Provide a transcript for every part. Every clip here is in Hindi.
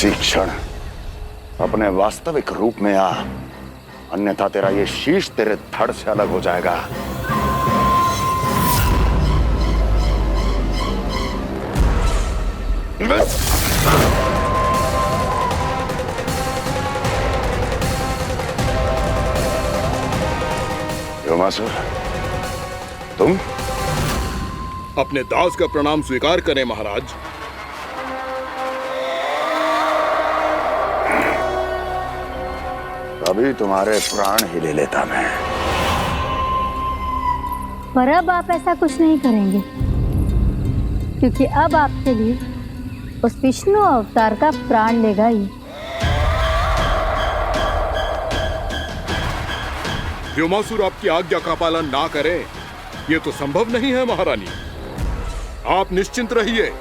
इसी क्षण अपने वास्तविक रूप में आ, अन्यथा तेरा ये शीश तेरे धड़ से अलग हो जाएगा। व्योमासुर, तुम अपने दास का प्रणाम स्वीकार करें महाराज। अभी तुम्हारे प्राण ही ले लेता मैं। पर अब आप ऐसा कुछ नहीं करेंगे, क्योंकि अब आपके लिए उस विष्णु अवतार का प्राण लेगा ही। व्योमासुर आपकी आज्ञा का पालन ना करें, ये तो संभव नहीं है महारानी। आप निश्चिंत रहिए,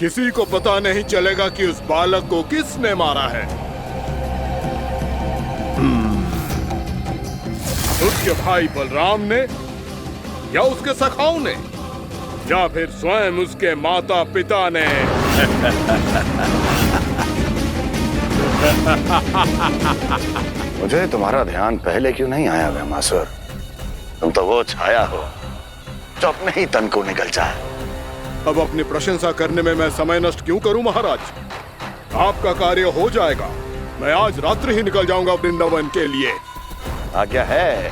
किसी को पता नहीं चलेगा कि उस बालक को किसने मारा है। उसके भाई बलराम ने, या उसके सखाओं ने, या फिर स्वयं उसके माता पिता ने। मुझे तुम्हारा ध्यान पहले क्यों नहीं आया व्योमासुर? तुम तो वो छाया हो जो अपने ही तन को निगल जाए। अब अपनी प्रशंसा करने में मैं समय नष्ट क्यों करूं महाराज? आपका कार्य हो जाएगा। मैं आज रात्रि ही निकल जाऊंगा वृंदावन के लिए। आज्ञा है।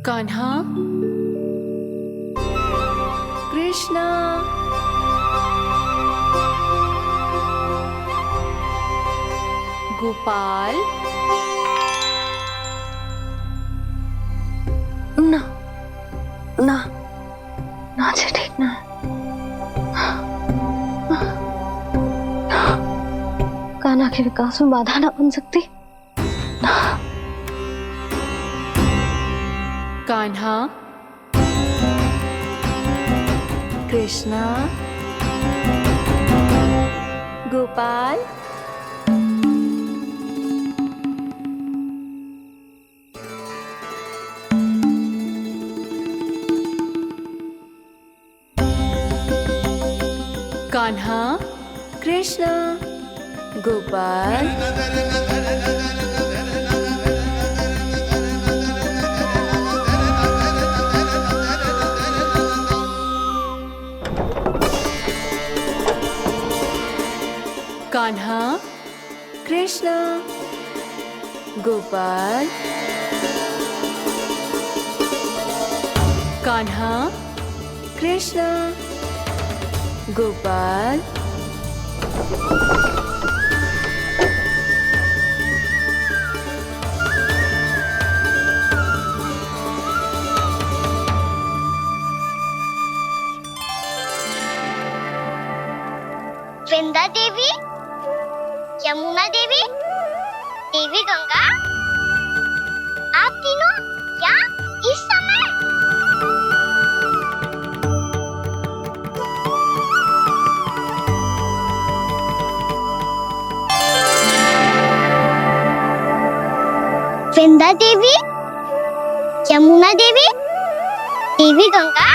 कान्हा, कृष्णा, गोपाल। ना ना ना जी, ठीक ना। कान्हा के विकास में बाधा ना बन सकती। कान्हा, कृष्णा, गोपाल। कान्हा, कृष्णा, गोपाल। कान्हा, कृष्णा, गोपाल। कान्हा, कृष्णा, गोपाल। वृंदा देवी, यमुना देवी, देवी गंगा, आप तीनों यहाँ इस समय? वृंदा देवी, यमुना देवी, देवी गंगा,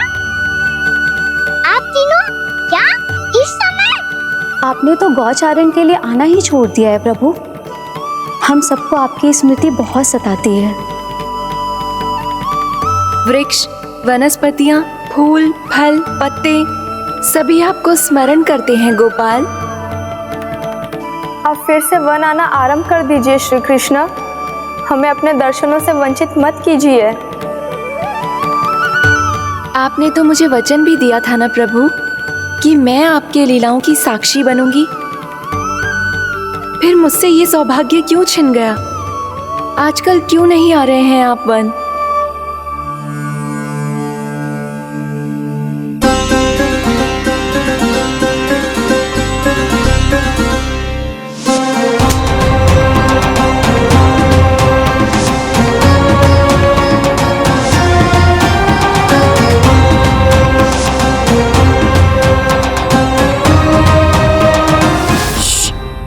आप तीनों यहाँ इस समय? आपने तो गौचारण के लिए आना ही छोड़ दिया है प्रभु। हम सबको आपकी स्मृति बहुत सताती है। वृक्ष, वनस्पतियां, फूल, फल, पत्ते सभी आपको स्मरण करते हैं गोपाल। अब फिर से वन आना आरंभ कर दीजिए श्री कृष्ण। हमें अपने दर्शनों से वंचित मत कीजिए। आपने तो मुझे वचन भी दिया था ना प्रभु कि मैं आपके लीलाओं की साक्षी बनूंगी। फिर मुझसे ये सौभाग्य क्यों छिन गया? आजकल क्यों नहीं आ रहे हैं आप वन?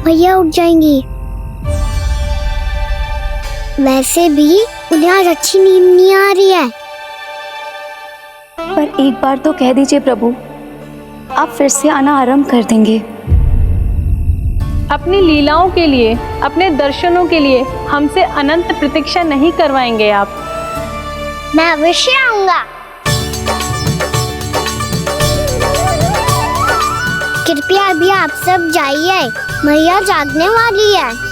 भैया उठ जाएंगी। वैसे भी उन्हें आज अच्छी नींद नहीं आ रही है। पर एक बार तो कह दीजिए प्रभु, आप फिर से आना आरंभ कर देंगे। अपनी लीलाओं के लिए, अपने दर्शनों के लिए हमसे अनंत प्रतीक्षा नहीं करवाएंगे आप? मैं अवश्य आऊंगा। कृपया अभी आप सब जाइए, मैया जागने वाली है।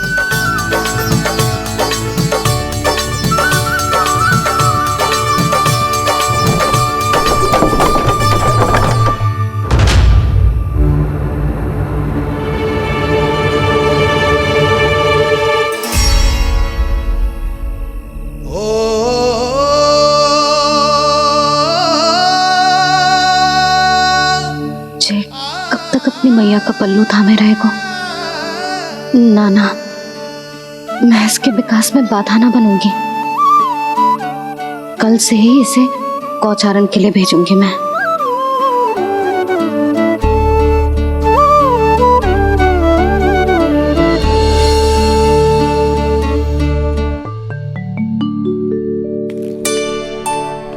कब तक अपनी मैया का पल्लू थामे रहेगा? ना, मैं इसके विकास में बाधा ना बनूंगी। कल से ही इसे गौचारण के लिए भेजूंगी मैं।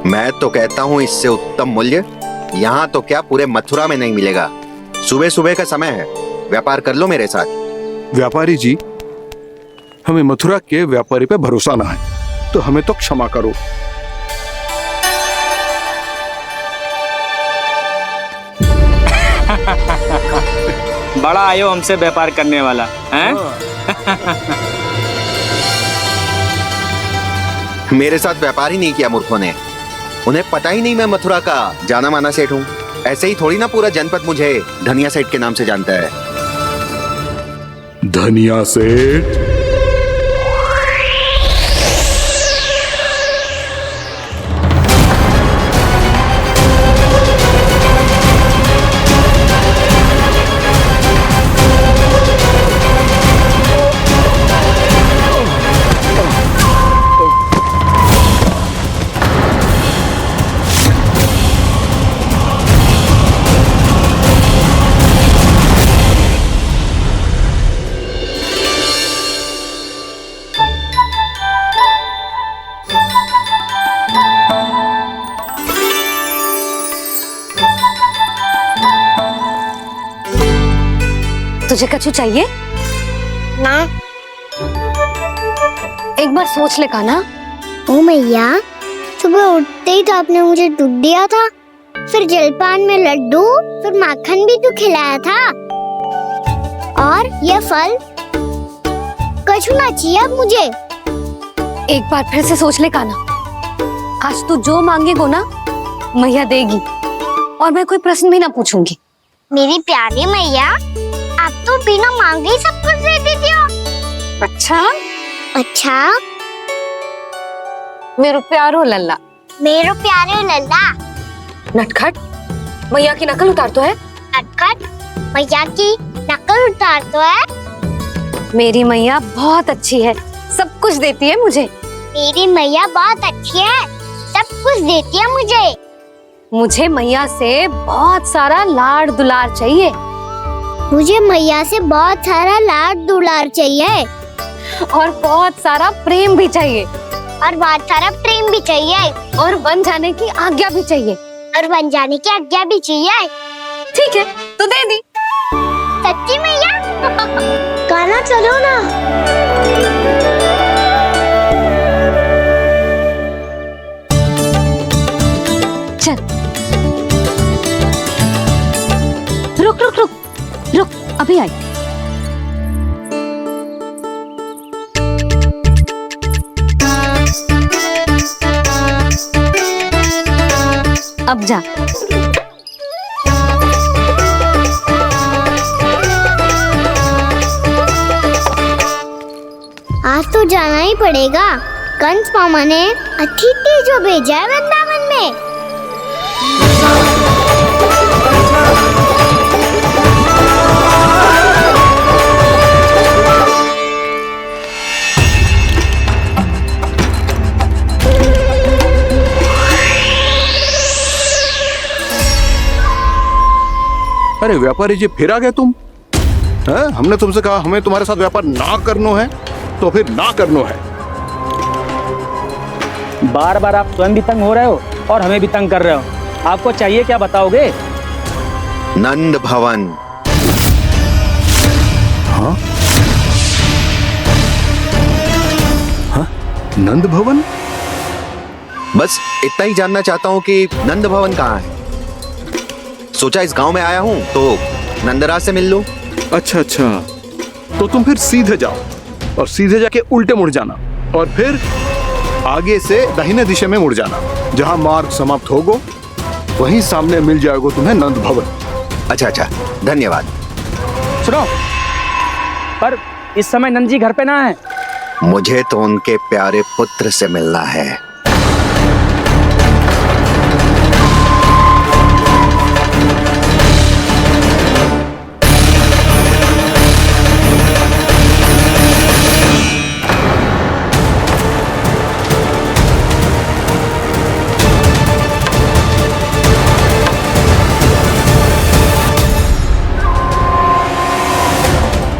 मैं तो कहता हूँ इससे उत्तम मूल्य यहाँ तो क्या पूरे मथुरा में नहीं मिलेगा। सुबह सुबह का समय है, व्यापार कर लो मेरे साथ। व्यापारी जी, हमें मथुरा के व्यापारी पे भरोसा ना है, तो हमें तो क्षमा करो। बड़ा आयो हमसे व्यापार करने वाला हैं? मेरे साथ व्यापार ही नहीं किया मूर्खों ने। उन्हें पता ही नहीं मैं मथुरा का जाना माना सेठ हूँ। ऐसे ही थोड़ी ना पूरा जनपद मुझे धनिया सेठ के नाम से जानता है। धनिया सेठ? तुझे कछु चाहिए? ना। एक बार सोच ले कान्हा। ओ मैया, सुबह उठते ही तो आपने मुझे दूध दिया था, फिर जलपान में लड्डू, फिर माखन भी तो खिलाया था, और ये फल। कछु ना चाहिए अब मुझे। एक बार फिर से सोच ले कान्हा। आज तू जो मांगेगो ना, मैया देगी, और मैं कोई प्रश्न भी ना पूछूंगी। मेरी प्यारी मैया, आप तो बिना मांगे ही सब कुछ दे देती हो। अच्छा? मेरो प्यारो लल्ला। मेरो प्यारे लल्ला। नटखट, मैया की नकल उतार तो है। नटखट, मैया की नकल उतार तो है। मेरी मैया बहुत अच्छी है, सब कुछ देती है मुझे। मेरी मैया बहुत अच्छी है, सब कुछ देती है मुझे। मुझे मैया से बहुत सारा लाड़ दुलार चाहिए। मुझे मैया से बहुत सारा लाड़ दुलार चाहिए, और बहुत सारा प्रेम भी चाहिए, और बहुत सारा प्रेम भी चाहिए, और बन जाने की आज्ञा भी चाहिए, और बन जाने की आज्ञा भी चाहिए। ठीक है, तो दे दी। सच्ची मैया? कान्हा चलो ना। चल। रुक रुक रुक रुक, अभी आई। अब जा। आज तो जाना ही पड़ेगा। कंस मामा ने अतिथि जो भेजा है वृंदावन में। अरे व्यापारी जी, फिर आ गए तुम? हैं? हमने तुमसे कहा हमें तुम्हारे साथ व्यापार ना करनो है, तो फिर ना करनो है। बार बार आप स्वयं भी तंग हो रहे हो और हमें भी तंग कर रहे हो। आपको चाहिए क्या बताओगे? नंद भवन। हाँ? हाँ? नंद भवन? बस इतना ही जानना चाहता हूँ कि नंद भवन कहाँ है। सोचा इस गांव में आया हूँ तो नंदराज से मिल लूं। अच्छा अच्छा, तो तुम फिर सीधे जाओ और सीधे जाके उल्टे मुड़ जाना और फिर आगे से दाहिने दिशा में मुड़ जाना। जहाँ मार्ग समाप्त होगा वहीं सामने मिल जाएगा तुम्हें नंद भवन। अच्छा अच्छा, धन्यवाद। सुनो, पर इस समय नंद जी घर पे ना है। मुझे तो उनके प्यारे पुत्र से मिलना है।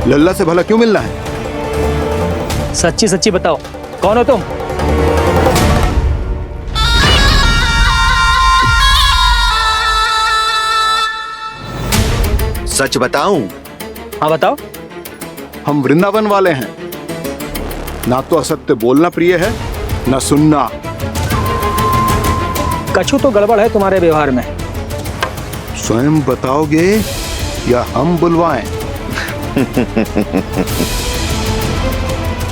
लल्ला से भला क्यों मिलना है? सच्ची सच्ची बताओ, कौन हो तुम? सच बताऊं? हाँ बताओ। हम वृंदावन वाले हैं। ना तो असत्य बोलना प्रिय है, ना सुनना। कछु तो गड़बड़ है तुम्हारे व्यवहार में। स्वयं बताओगे या हम बुलवाएं?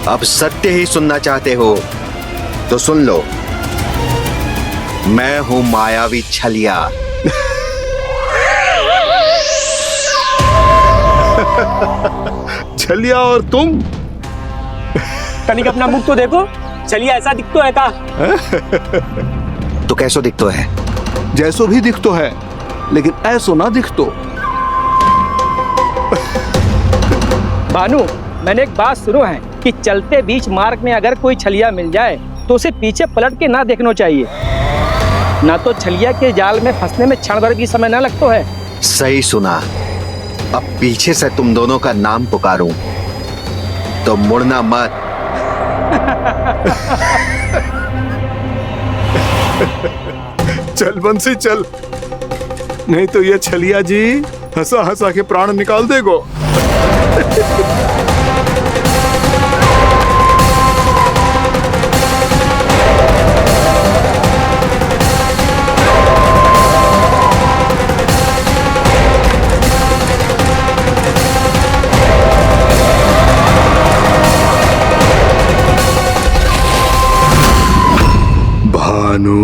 अब सत्य ही सुनना चाहते हो तो सुन लो। मैं हूं मायावी छलिया। छलिया और तुम? तनिक अपना मुख तो देखो, चलिए ऐसा दिखतो है का? तो कैसो दिखतो है? जैसो भी दिखतो है, लेकिन ऐसो ना दिखतो। भानु, मैंने एक बात सुनो है कि चलते बीच मार्ग में अगर कोई छलिया मिल जाए तो उसे पीछे पलट के ना देखना चाहिए, ना तो छलिया के जाल में फंसने में क्षण भर भी समय ना लगता है। सही सुना। अब पीछे से तुम दोनों का नाम पुकारूं तो मुड़ना मत। चल बंसी चल, नहीं तो ये छलिया जी हंसा हंसा के प्राण निकाल देगो। भानु,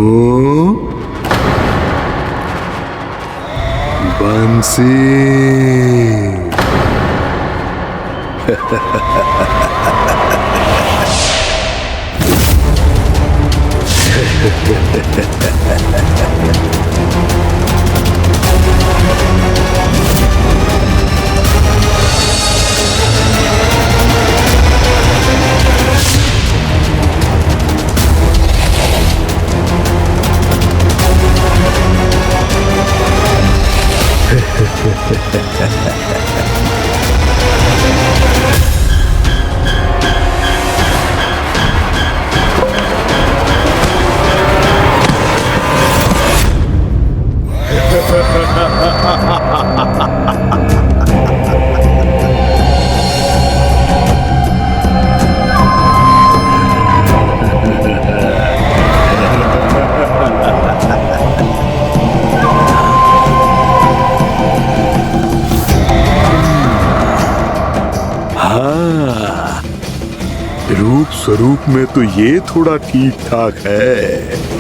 बंसी। हाँ, रूप स्वरूप में तो ये थोड़ा ठीक ठाक है।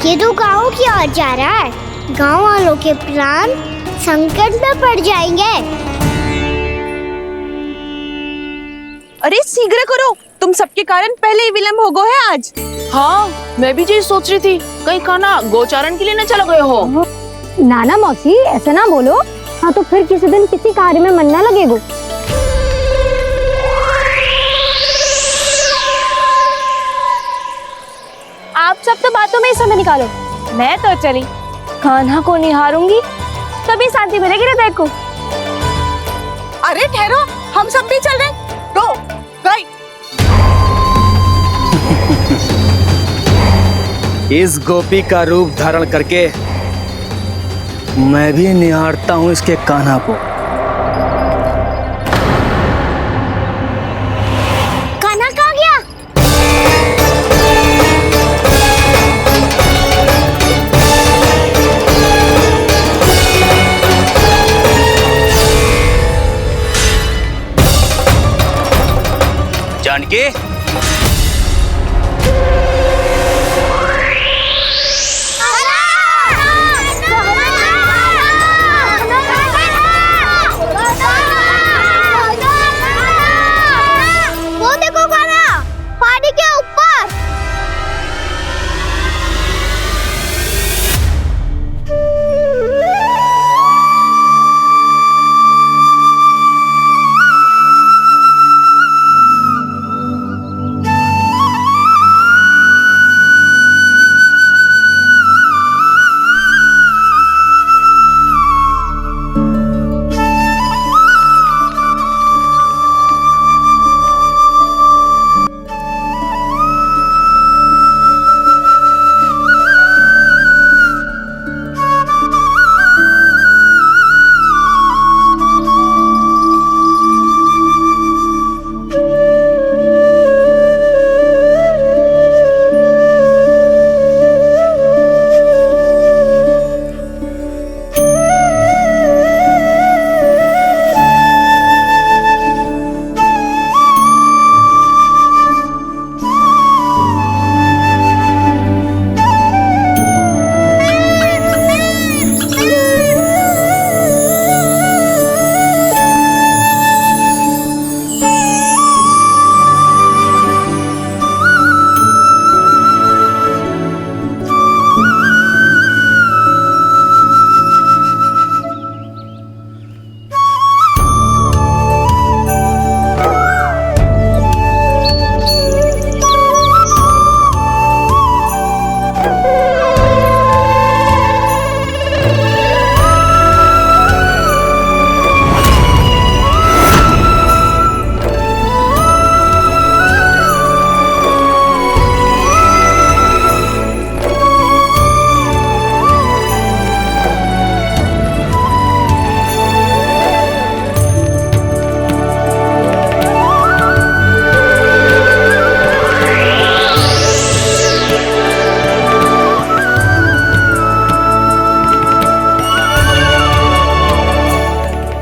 ये तो गाँव की ओर जा रहा है। गाँव वालों के प्राण संकट में पड़ जाएंगे। अरे शीघ्र करो, तुम सबके कारण पहले ही विलम्ब हो गए है आज। हाँ, मैं भी यही सोच रही थी, कहीं खाना गोचारण के लिए न चले गए हो। नाना मौसी ऐसे ना बोलो। हाँ तो फिर किसी दिन किसी कार्य में मन ना लगेगा। आप सब तो बातों में ही समय निकालो। मैं तो चली कान्हा को निहारूंगी, तभी शांति मिलेगी हृदय को। अरे ठहरो, हम सब भी चल रहे। रो गई। इस गोपी का रूप धारण करके मैं भी निहारता हूँ इसके कान्हा को। कान्हा कहाँ गया? जानकी, वो देखो कान्हा, पहाड़ी के ऊपर।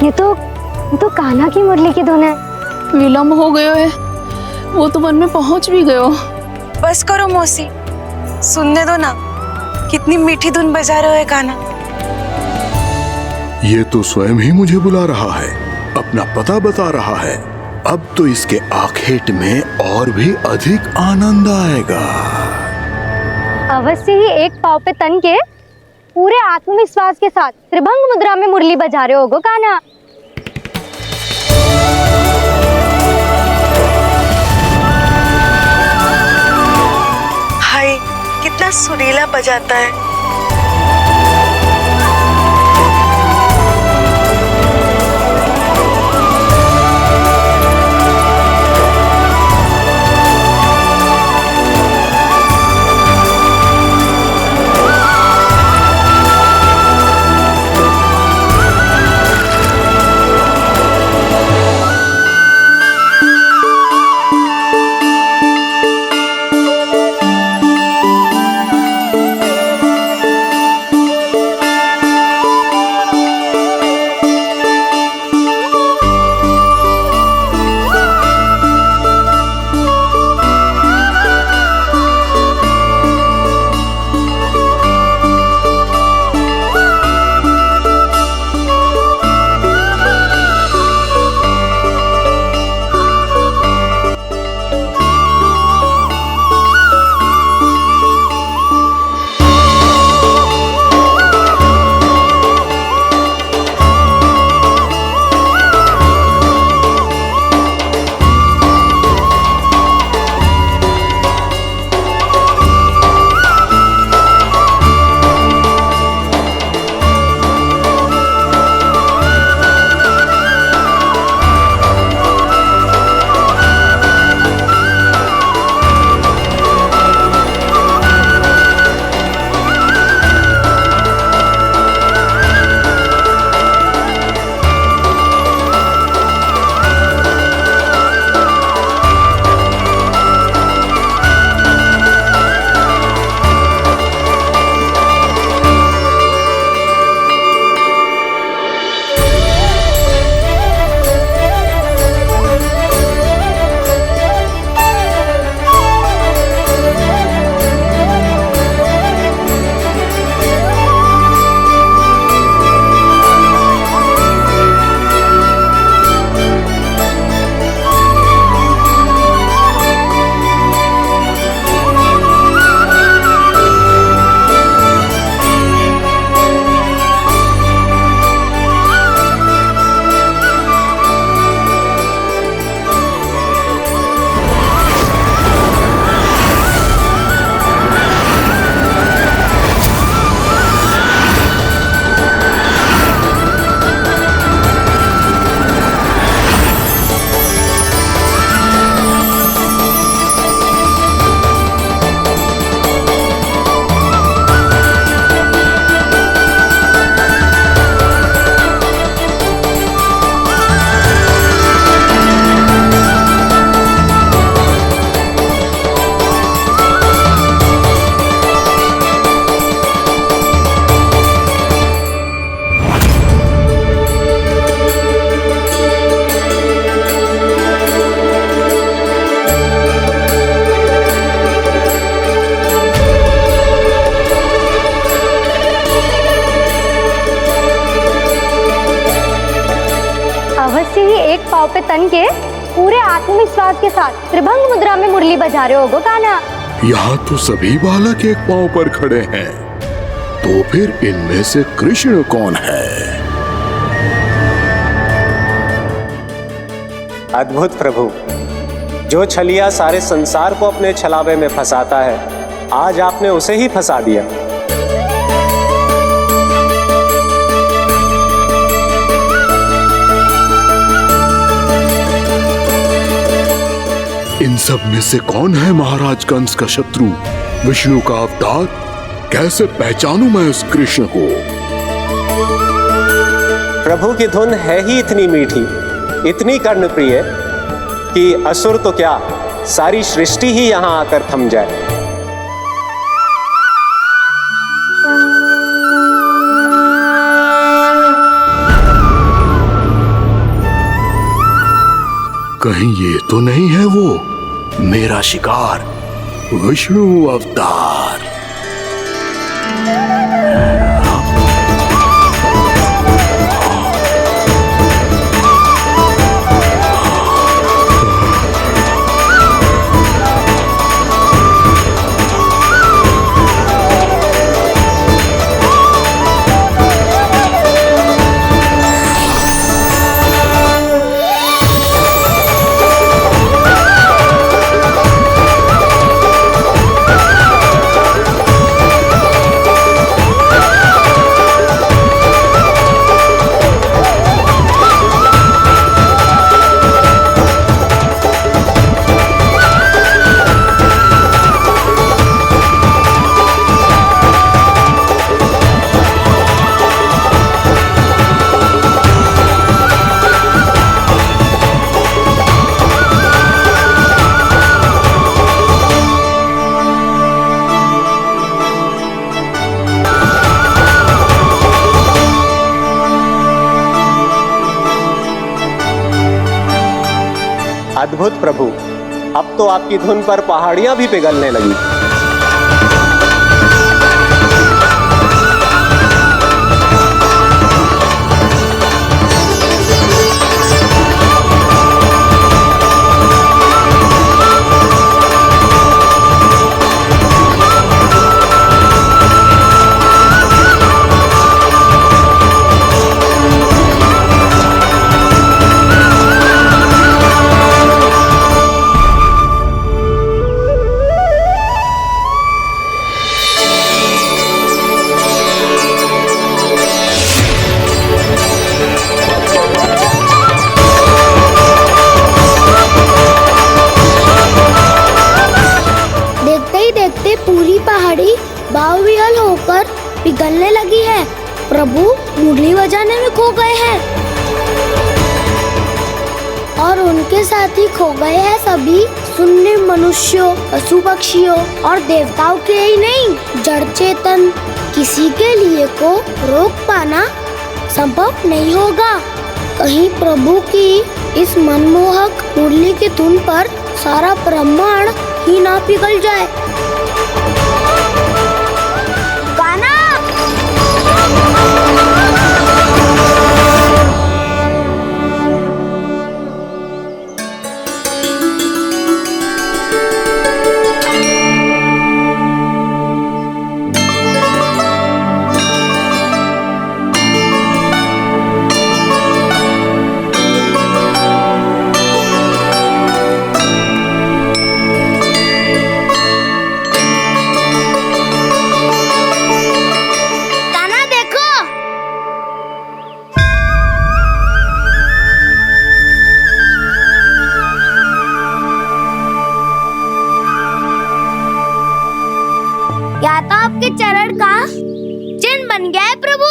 ये तो कान्हा की मुरली की धुन है। विलम्ब हो गयो है, वो तो वन में पहुंच भी गयो। बस करो मौसी, सुनने दो ना, कितनी मीठी धुन बजा रहे हो कान्हा। ये तो स्वयं ही मुझे बुला रहा है, अपना पता बता रहा है। अब तो इसके आखेट में और भी अधिक आनंद आएगा। अवश्य ही एक पाव पे तन के पूरे आत्मविश्वास के साथ त्रिभंग मुद्रा में मुरली बजा रहे होगो कान्हा। हाय, कितना सुरीला बजाता है। अवश्य ही एक पाव पे तन के पूरे आत्मविश्वास के साथ त्रिभंग मुद्रा में मुरली बजा रहे होगो कान्हा। यहाँ तो सभी बालक एक पांव पर खड़े हैं, तो फिर इनमें से कृष्ण कौन है? अद्भुत प्रभु, जो छलिया सारे संसार को अपने छलावे में फंसाता है, आज आपने उसे ही फंसा दिया। इन सब में से कौन है महाराज कंस का शत्रु, विष्णु का अवतार? कैसे पहचानूं मैं उस कृष्ण को? प्रभु की धुन है ही इतनी मीठी, इतनी कर्णप्रिय कि असुर तो क्या, सारी सृष्टि ही यहां आकर थम जाए। कहीं ये तो नहीं है वो मेरा शिकार, विष्णु अवतार? अद्भुत प्रभु, अब तो आपकी धुन पर पहाड़ियां भी पिघलने लगी। पूरी पहाड़ी बावविहल होकर पिघलने लगी है। प्रभु मुरली बजाने में खो गए हैं और उनके साथ ही खो गए हैं सभी सुनने मनुष्यों, पशु पक्षियों और देवताओं के ही नहीं, जड़ चेतन किसी के लिए को रोक पाना संभव नहीं होगा। कहीं प्रभु की इस मनमोहक मुरली की धुन पर सारा ब्रह्मांड ही ना पिघल जाए। या तो आपके चरण का चिन्ह बन गया है प्रभु।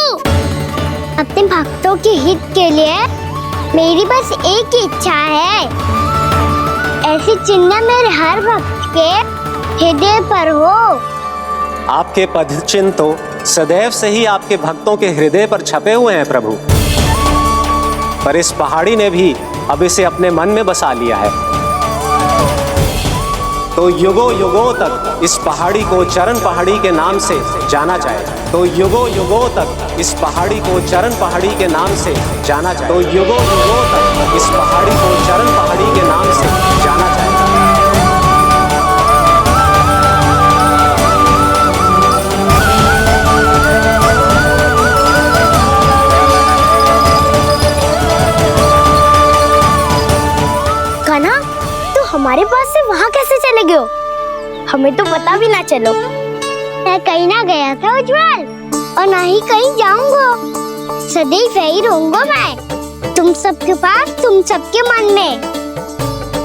अपने भक्तों के हित के लिए मेरी बस एक ही इच्छा है, ऐसी चिन्ह मेरे हर भक्त के हृदय पर हो। आपके पद चिन्ह तो सदैव से ही आपके भक्तों के हृदय पर छपे हुए हैं प्रभु, पर इस पहाड़ी ने भी अब इसे अपने मन में बसा लिया है। तो युगों युगों तक इस पहाड़ी को चरण पहाड़ी के नाम से जाना जाए। तो युगों युगों तक इस पहाड़ी को चरण पहाड़ी के नाम से जाना जाए। तो युगों युगों तक इस पहाड़ी को चरण पहाड़ी के नाम से जाना जाएगा। कान्हा, तो हमारे पास से वहाँ कैसे चले गए हो? हमें तो पता भी ना चलो। मैं कहीं ना गया था उज्जवल, और ना ही कहीं जाऊंगा। सदैव यही रहूंगा मैं, तुम सबके पास, तुम सबके मन में।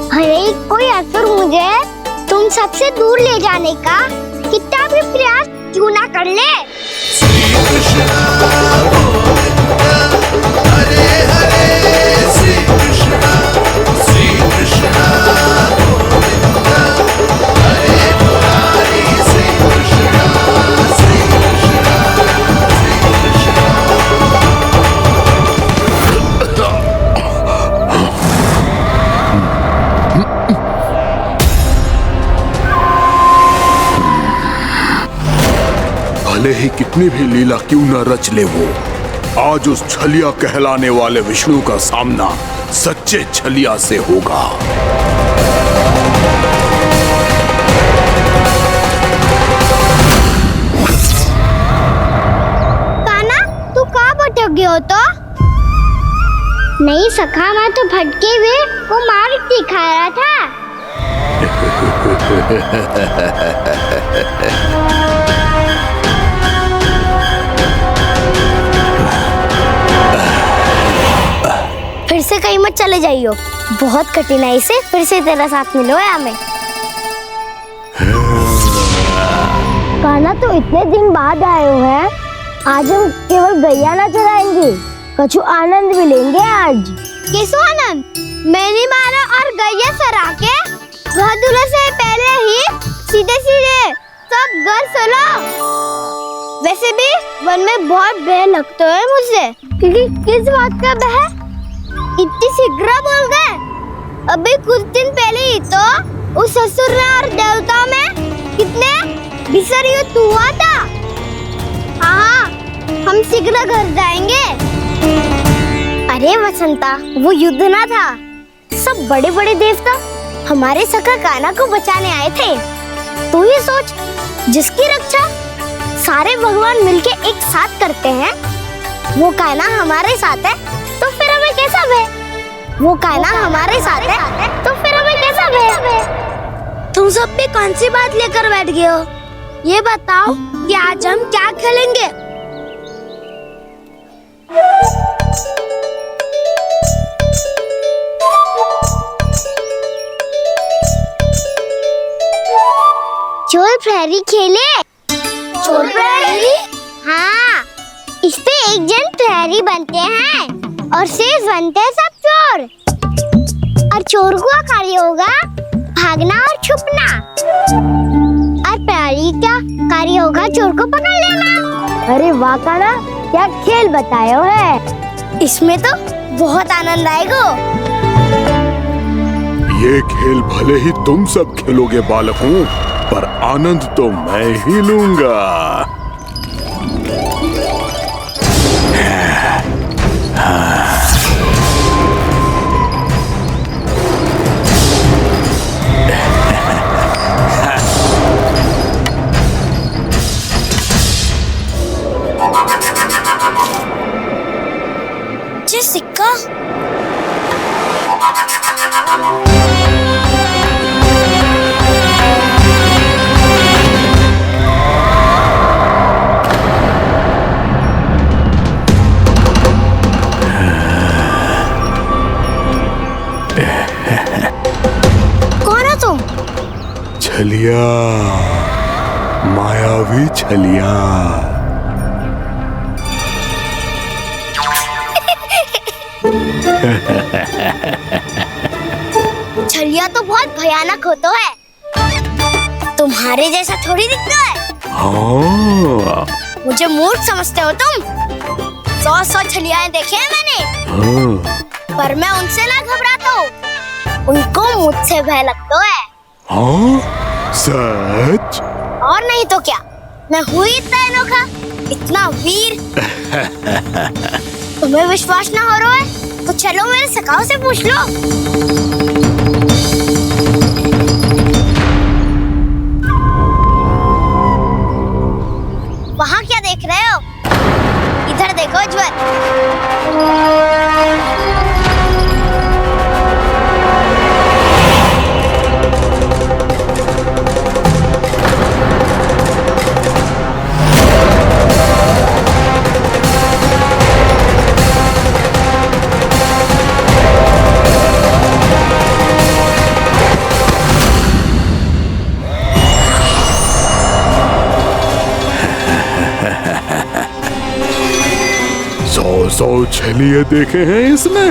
भले ही कोई असर मुझे तुम सबसे दूर ले जाने का कितना भी प्रयास क्यों ना कर ले। श्री कृष्ण हरे हरे, श्री कृष्ण हरे मुरारी, श्री कृष्ण श्री कृष्ण श्री कृष्ण। भले ही कितनी भी लीला क्यों न रच ले वो, आज उस छलिया कहलाने वाले विष्णु का सामना सच्चे छलिया से होगा। कान्हा, तू कहाँ भटक गया हो तो? नहीं सखा, मैं तो भटके हुए वो मार्ग दिखा रहा था। फिर से कहीं मत चले जाइयो, बहुत कठिनाई से फिर से तेरा साथ मिलो है हमें। कान्हा, तो इतने दिन बाद आए हो हैं, आज हम केवल गैया ना चराएंगे, कछु आनंद भी लेंगे आज। कैसो आनंद? मैंने मारा और गैया चरा के घर दूल्हे से पहले ही सीधे सीधे सब घर चलो। वैसे भी वन में बहुत भय लगता है मुझे, क्योंकि किस बात का भय? इतनी शीघ्र बोल गए। अभी कुछ दिन पहले ही तो उस ससुर और देवता में कितने भीषण युद्ध हुआ था। हाँ, हम शीघ्र घर जाएंगे। अरे वसंता, वो युद्ध ना था, सब बड़े बड़े देवता हमारे सखा कान्हा को बचाने आए थे। तू ये सोच, जिसकी रक्षा सारे भगवान मिलके एक साथ करते हैं, वो कान्हा हमारे साथ है, तो फिर हमें कैसा भय? वो कान्हा हमारे साथ है, तो फिर हमें कैसा भय? तुम सब भी कौन सी बात लेकर बैठ गए हो? ये बताओ कि आज हम क्या खेलेंगे? चोर प्रहरी खेले? चोर प्रहरी? हाँ, इस पे एक जन प्रहरी बनते हैं और शेष बनते हैं सब चोर। और चोर का कार्य होगा भागना और छुपना, और प्रहरी का कार्य होगा चोर को पकड़ लेना। अरे वाह कान्हा, क्या खेल बताए हो है। इसमें तो बहुत आनंद आएगा। ये खेल भले ही तुम सब खेलोगे बालकों, पर आनंद तो मैं ही लूंगा। ये सिक्का कौन है तुम? छलिया, मायावी छलिया। छलिया तो बहुत भयानक होता है, तुम्हारे जैसा थोड़ी दिखता है। हाँ। मुझे मूर्ख समझते हो तुम? 100 छलियाएं देखे हैं मैंने। हाँ। पर मैं उनसे ना घबराता हूँ, उनको मुझसे भय लगता है। हाँ? सच? और नहीं तो क्या, मैं हूँ इतना अनोखा, इतना वीर। तुम्हें विश्वास ना हो रहा है तो चलो मेरे सखाओं से पूछ लो। वहाँ क्या देख रहे हो? इधर देखो उज्जवल। सौ छलिए देखे हैं इसने।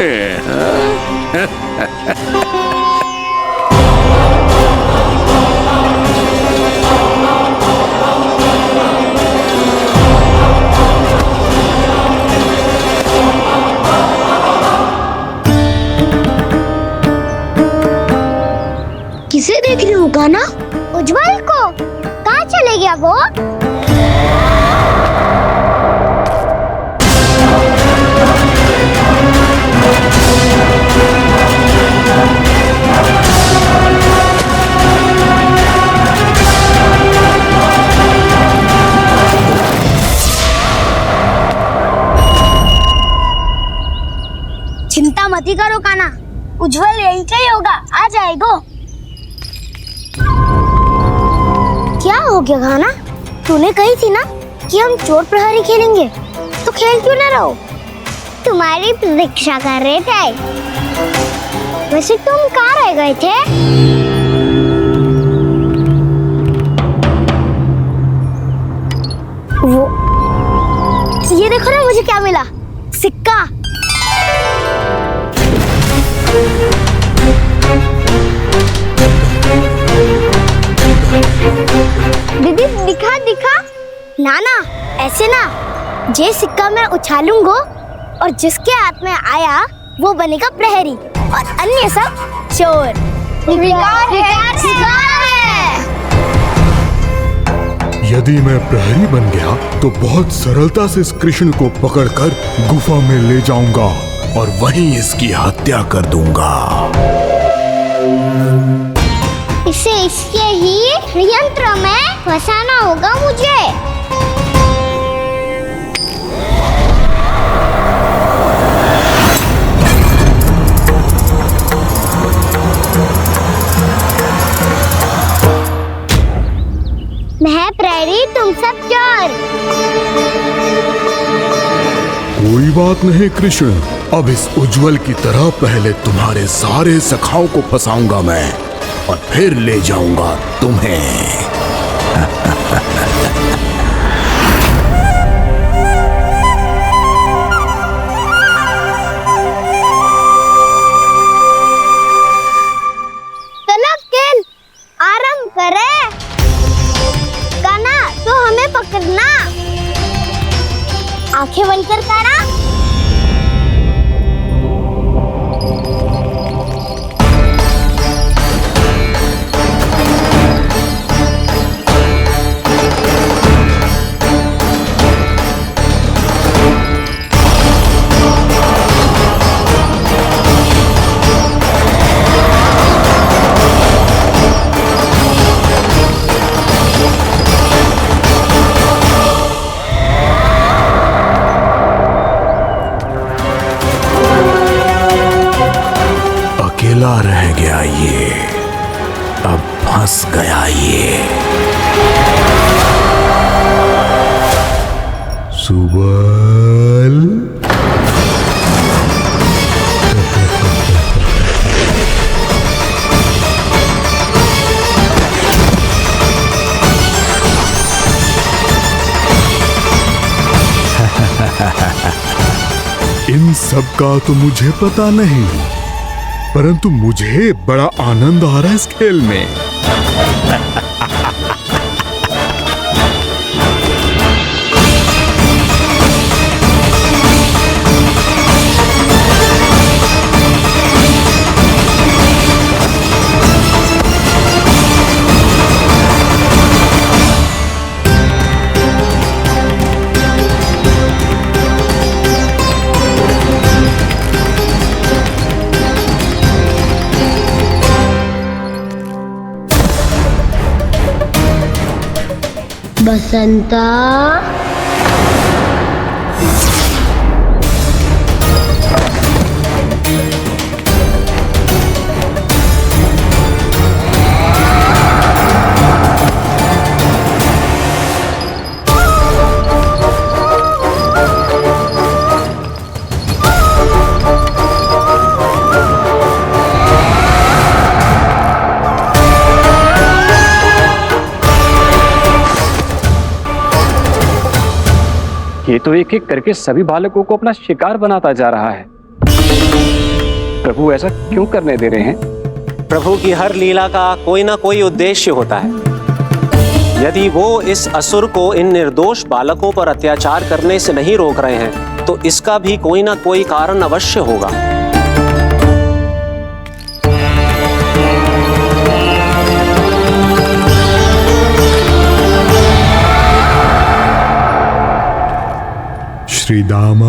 किसे देख रही हूँ कान्हा? उज्जवल को। कहाँ चले गया वो? चिंता मत ही करो कान्हा, उज्जवल यही का ही होगा, आ जाएगा। क्या हो गया कान्हा? तूने कही थी ना कि हम चोर प्रहरी खेलेंगे, तो खेल क्यों ना रहो? तुम्हारी प्रतीक्षा कर रहे थे। वैसे तुम कहाँ रह गए थे? वो ये देखो ना, मुझे क्या मिला? सिक्का। दीदी दिखा दिखा। ना ना, ऐसे ना। ये सिक्का मैं उछालूंगा और जिसके हाथ में आया वो बनेगा प्रहरी और अन्य सब चोर। शिकार है। यदि मैं प्रहरी बन गया तो बहुत सरलता से इस कृष्ण को पकड़कर गुफा में ले जाऊंगा और वहीं इसकी हत्या कर दूंगा। इसे इसके ही यंत्र में फंसाना होगा मुझे। मैं प्रहरी, तुम सब चोर। कोई बात नहीं कृष्ण, अब इस उज्जवल की तरह पहले तुम्हारे सारे सखाओं को फंसाऊंगा मैं और फिर ले जाऊंगा तुम्हें। चलो खेल आरंभ करें। कान्हा तो हमें पकड़ना। आंखें बंद कर कान्हा। अकेला रह गया ये, अब फंस गया ये। सुबल। इन सब का तो मुझे पता नहीं, परंतु मुझे बड़ा आनंद आ रहा है इस खेल में। बसंता, ये तो एक एक करके सभी बालकों को अपना शिकार बनाता जा रहा है। प्रभु ऐसा क्यों करने दे रहे हैं? प्रभु की हर लीला का कोई ना कोई उद्देश्य होता है। यदि वो इस असुर को इन निर्दोष बालकों पर अत्याचार करने से नहीं रोक रहे हैं तो इसका भी कोई ना कोई कारण अवश्य होगा। श्री दामा,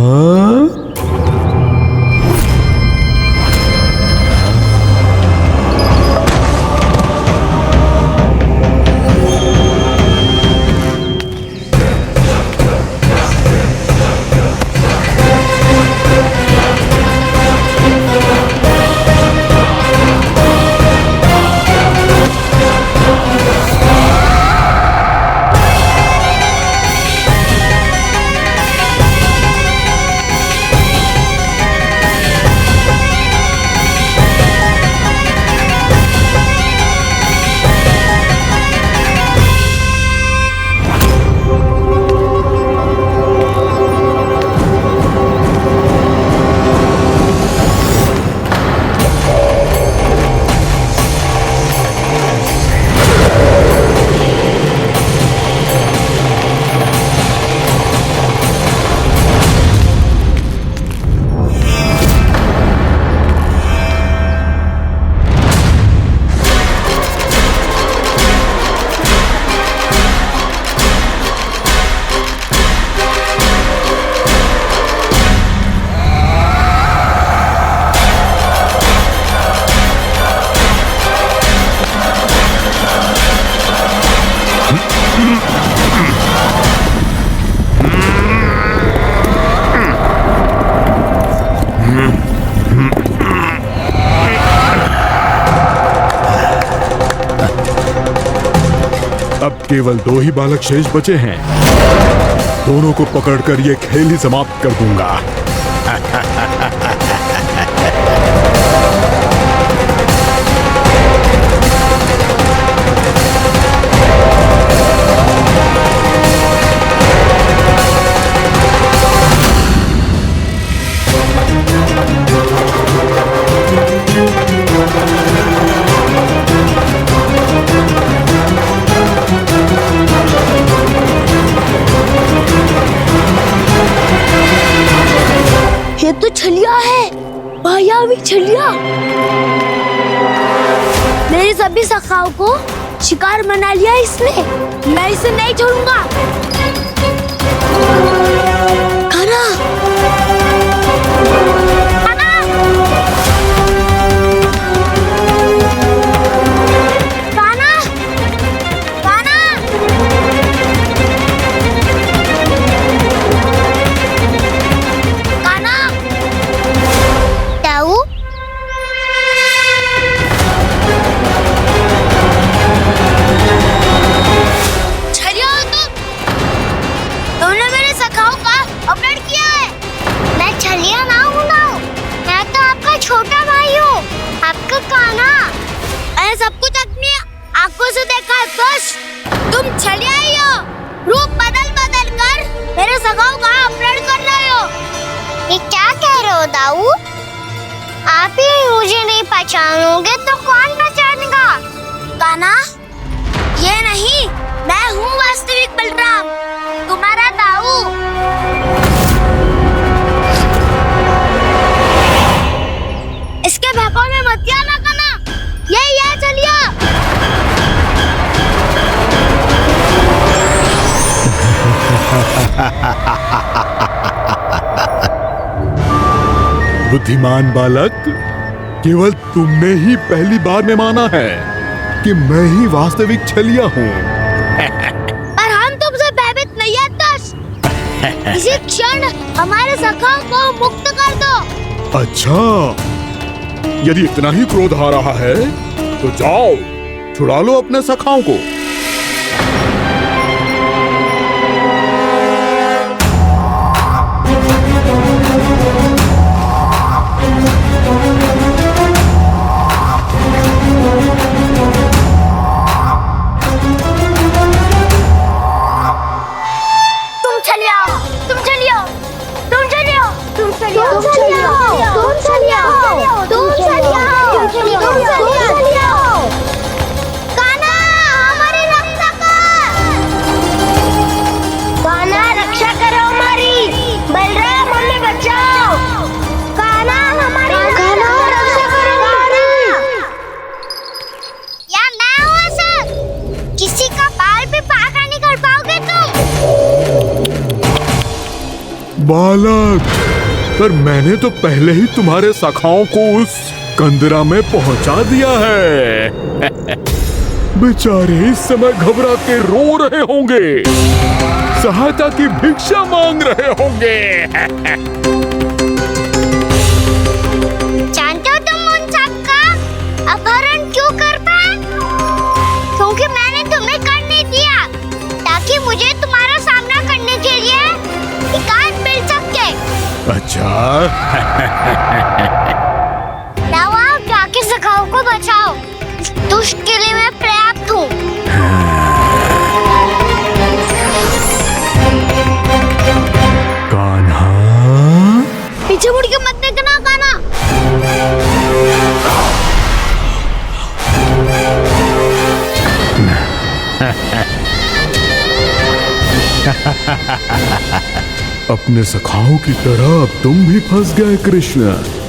अब केवल 2 ही बालक शेष बचे हैं। दोनों को पकड़कर ये खेल ही समाप्त कर दूंगा। ये तो छलिया है, मायावी छलिया। मेरे सभी सखाओं को शिकार बना लिया इसने। मैं इसे नहीं छोड़ूंगा। खाना, खाना, खाना, खाना। ताऊ, छलिया हो तुमने मेरे सखाओं का अपहरण किया है। मैं छलिया ना हूँ ताऊ, मैं तो आपका छोटा भाई हूँ, आपका कान्हा। मैंने सब कुछ अपनी आंखों से देखा है। बस तुम छलिया ही हो, रूप बदल बदल कर मेरे सखाओं का अपहरण कर रहे हो। ये क्या कह रहे हो दाऊ? आप ही मुझे नहीं पहचानोगे तो कौन पहचानेगा? कान्हा, ये नहीं, मैं हूँ वास्तविक बलराम, तुम्हारा दाऊ। इसके बहकावे में मत आना कान्हा, ये चलिए। बुद्धिमान बालक, केवल तुमने ही पहली बार में माना है कि मैं ही वास्तविक छलिया हूँ। पर हम तो इसी क्षण हमारे सखाओं को मुक्त कर दो। अच्छा, यदि इतना ही क्रोध आ रहा है तो जाओ छुड़ा लो अपने सखाओं को। बालक, पर मैंने तो पहले ही तुम्हारे सखाओं को उस कंदरा में पहुंचा दिया है। बेचारे इस समय घबरा के रो रहे होंगे, सहायता की भिक्षा मांग रहे होंगे। जानते हो तुम उन सबका अपहरण क्यों कर पाए? क्योंकि मैंने तुम्हें कर नहीं दिया, ताकि मुझे तुम्हारा सामना करने के लिए हिकायत मिल सके। अच्छा। लाओ, आप जाके सखाओं को बचाओ। इस दुष्ट के लिए मैं पर्याप्त हूँ। कान्हा, पीछे मुड़ के मत देखना कान्हा। अपने सखाओं की तरह अब तुम भी फंस गए कृष्ण।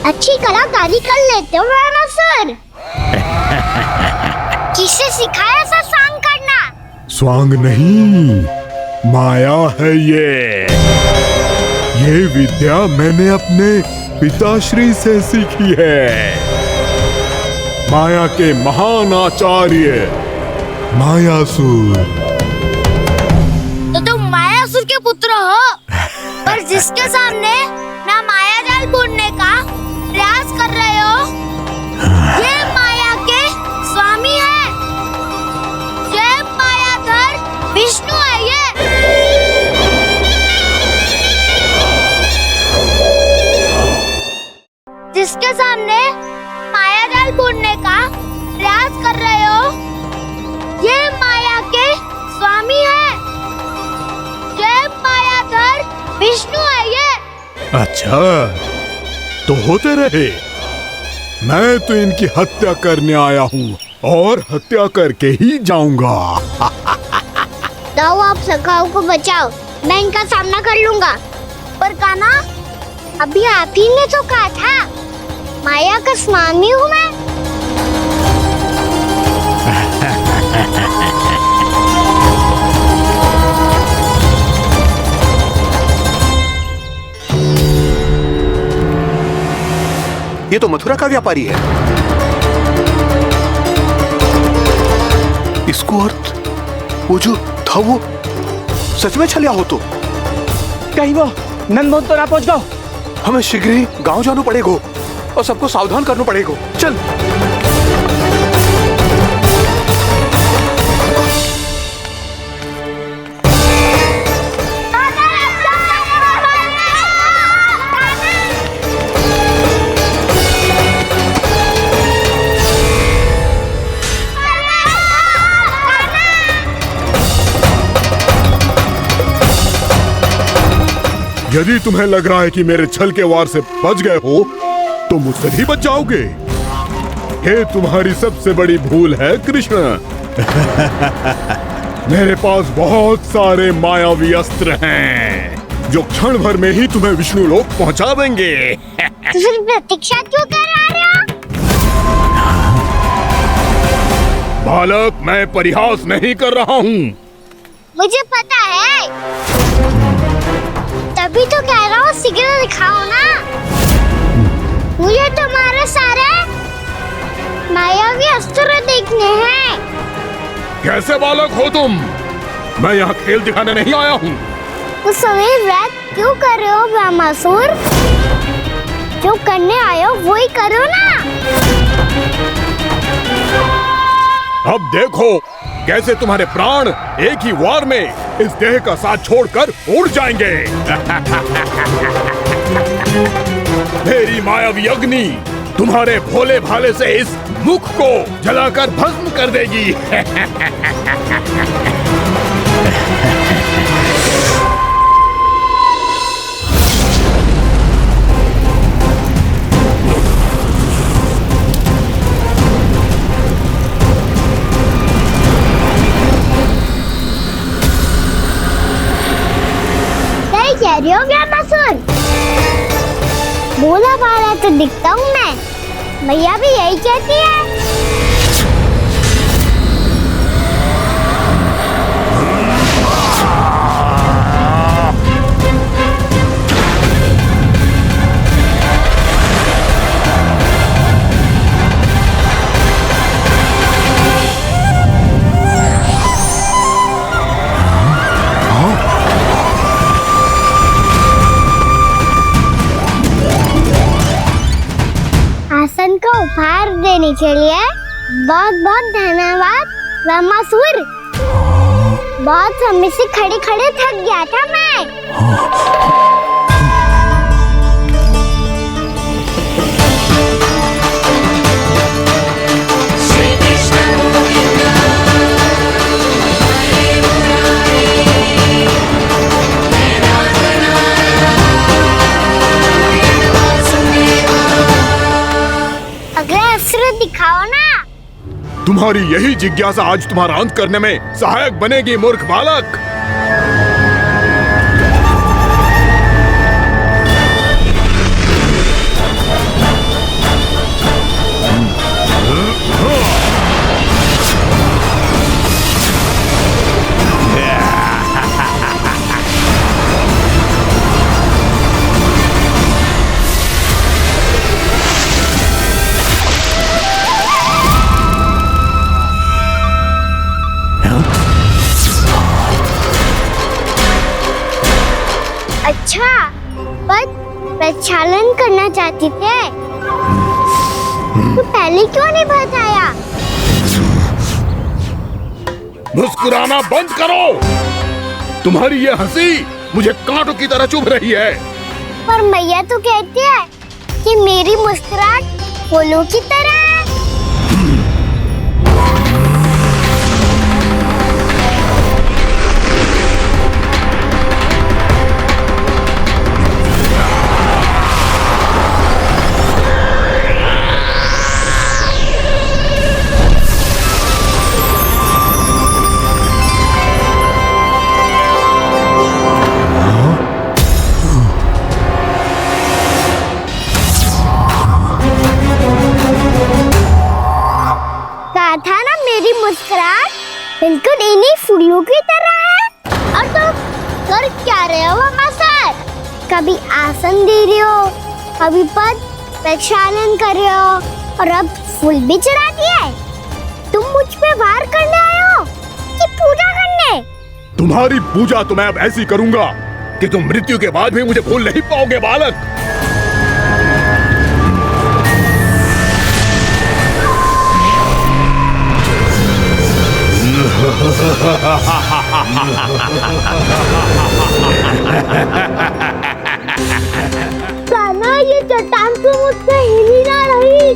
अच्छी कलाकारी कर लेते हो रावणासुर। किसे सिखाया ऐसा स्वांग करना? स्वांग नहीं, माया है ये विद्या मैंने अपने पिताश्री से सीखी है। माया के महान आचार्य मायासुर। तो तुम मायासुर के पुत्र हो, पर जिसके सामने ना माया जाल बुनने का प्रयास कर रहे हो, ये माया के स्वामी है। ये मायाधर विष्णु है। ये जिसके सामने माया जाल बुनने का प्रयास कर रहे हो, ये माया के स्वामी है। ये मायाधर विष्णु है। ये अच्छा, तो होते रहे। मैं तो इनकी हत्या करने आया हूँ और हत्या करके ही जाऊंगा। जाओ, आप सखाओं को बचाओ, मैं इनका सामना कर लूंगा। पर कान्हा, अभी आप ही ने तो कहा था माया का स्वामी हूँ मैं। ये तो मथुरा का व्यापारी है। इसको अर्थ वो जो था वो सच में छलिया हो तो कहीं वो नंदमोहन तो ना पहुंच गो। हमें शीघ्र ही गांव जाना पड़ेगा और सबको सावधान करना पड़ेगा। चल। यदि तुम्हें लग रहा है कि मेरे छल के वार से बच गए हो, तो मुझसे भी बच जाओगे। ये तुम्हारी सबसे बड़ी भूल है कृष्ण। मेरे पास बहुत सारे मायावी अस्त्र हैं, जो क्षण भर में ही तुम्हें विष्णु लोक पहुंचा देंगे। तो फिर प्रतीक्षा क्यों कर रहे हो? बालक, मैं परिहास नहीं कर रहा हूँ। मुझे पता है, तभी तो कह रहा हूँ शीघ्र दिखाओ ना। मुझे तुम्हारे सारे मायावी अस्त्र देखने हैं। कैसे बालक हो तुम? मैं यहाँ खेल दिखाने नहीं आया हूँ। उस समय व्रत क्यों कर रहे हो ब्रह्मासुर? जो करने आए हो वो ही करो ना। अब देखो कैसे तुम्हारे प्राण एक ही वार में इस देह का साथ छोड़कर उड़ जाएंगे। मेरी मायावी अग्नि तुम्हारे भोले भाले से इस मुख को जलाकर भस्म कर देगी। सही कह रही हो ब्रह्मासुर। भोला भाला तो दिखता हूँ मैं, मैया भी यही कहती है। आसन को उपहार देने के लिए बहुत बहुत धन्यवाद ब्रह्मासुर। बहुत समय से खड़े खड़े थक गया था मैं। अगला अस्त्र दिखाओ ना। तुम्हारी यही जिज्ञासा आज तुम्हारा अंत करने में सहायक बनेगी मूर्ख बालक। अच्छा, पर प्रक्षालन करना चाहती थे तो पहले क्यों नहीं बताया? मुस्कुराना बंद करो। तुम्हारी ये हंसी मुझे कांटों की तरह चुभ रही है। पर मैया तो कहती है कि मेरी मुस्कुराहट फूलों की तरह है। था ना मेरी मुस्कुराहट बिल्कुल इन्हीं फूलों की तरह है। और तुम कर क्या रहे हो ब्रह्मासुर? कभी आसन दे रहे हो, कभी पद प्रक्षालन कर रहे हो और अब फूल भी चढ़ा दिए। तुम मुझ पे वार करने आए हो कि पूजा करने? तुम्हारी पूजा तो मैं अब ऐसी करूंगा कि तुम मृत्यु के बाद भी मुझे भूल नहीं पाओगे बालक। कान्हा, ये चट्टान तो मुझसे हिल ही ना रही।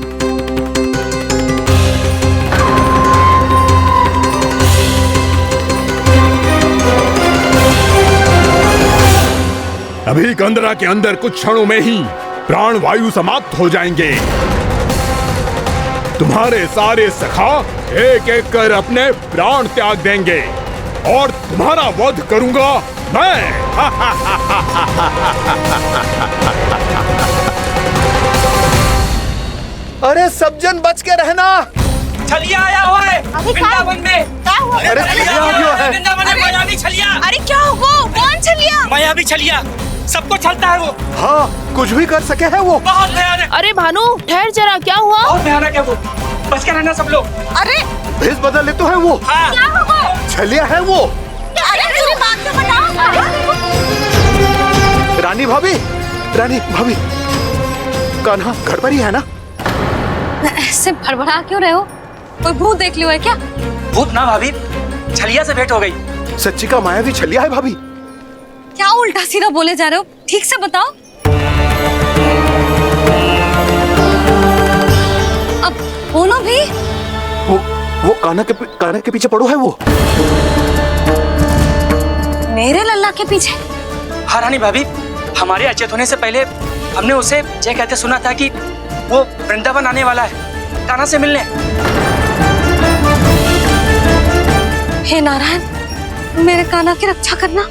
अभी कंदरा के अंदर कुछ क्षणों में ही प्राण वायु समाप्त हो जाएंगे। तुम्हारे सारे सखा एक एक कर अपने प्राण त्याग देंगे और तुम्हारा वध करूंगा मैं। अरे सब जन बच के रहना। छलिया आया हुआ है वृंदावन में। क्या हुआ? अरे छलिया आ गया है। वृंदावन में मायावी छलिया। अरे क्या हुआ? कौन छलिया? मायावी छलिया, सबको छलता है वो। हाँ, कुछ भी कर सके है वो। बहुत भयानक। अरे भानु ठहर जरा, क्या हुआ? बहुत भयानक है वो, बच के रहना सब लोग। अरे भेष बदल ले तो है वो। हाँ। क्या हुआ? छलिया है वो। अरे पूरी बात तो बताओ। रानी भाभी, रानी भाभी, कान्हा घर पर ही है ना? ऐसे भड़बड़ा क्यों रहे हो? कोई भूत देख लियो है क्या? भूत ना भाभी, छलिया से भेंट हो गई। सच्ची का मायावी छलिया है भाभी। क्या उल्टा सीधा बोले जा रहे हो? ठीक से बताओ। अब बोलो भी। वो कान्हा के पीछे पड़ो है वो। मेरे लल्ला के पीछे? हाँ रानी भाभी, हमारे अचेत होने से पहले हमने उसे ये कहते सुना था कि वो वृंदावन आने वाला है कान्हा से मिलने। हे नारायण, मेरे कान्हा की रक्षा करना।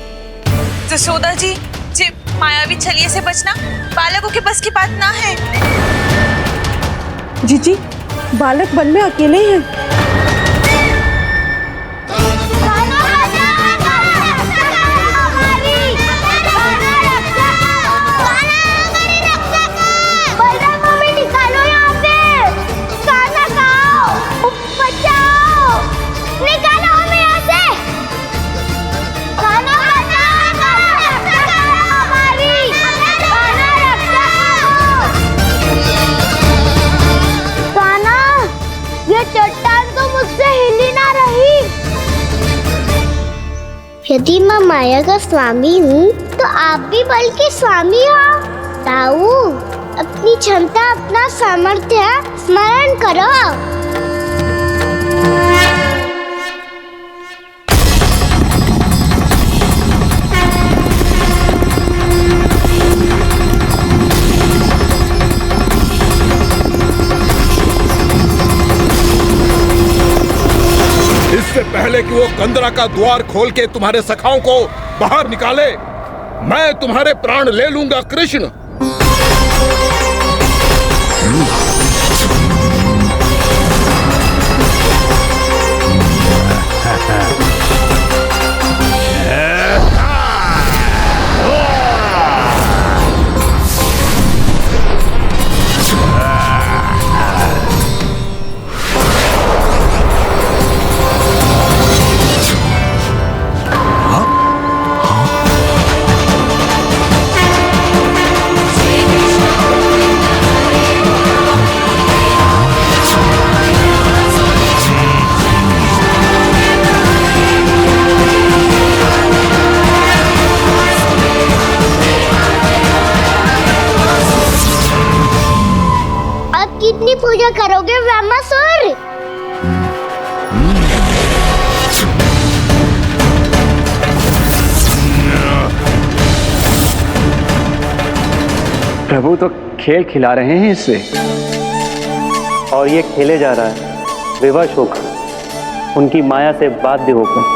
जसोदा जी, जी मायावी छलिए से बचना बालकों के बस की बात ना है। जीजी, बालक वन में अकेले ही हैं। यदि मैं माया का स्वामी हूँ तो आप भी बल के स्वामी हो। ताऊ, अपनी क्षमता, अपना सामर्थ्य स्मरण करो। इससे पहले कि वो कंदरा का द्वार खोल के तुम्हारे सखाओं को बाहर निकाले, मैं तुम्हारे प्राण ले लूंगा कृष्ण। कितनी पूजा करोगे ब्रह्मासुर? प्रभु तो खेल खिला रहे हैं इससे, और ये खेले जा रहा है विवश होकर, उनकी माया से बाध्य होकर।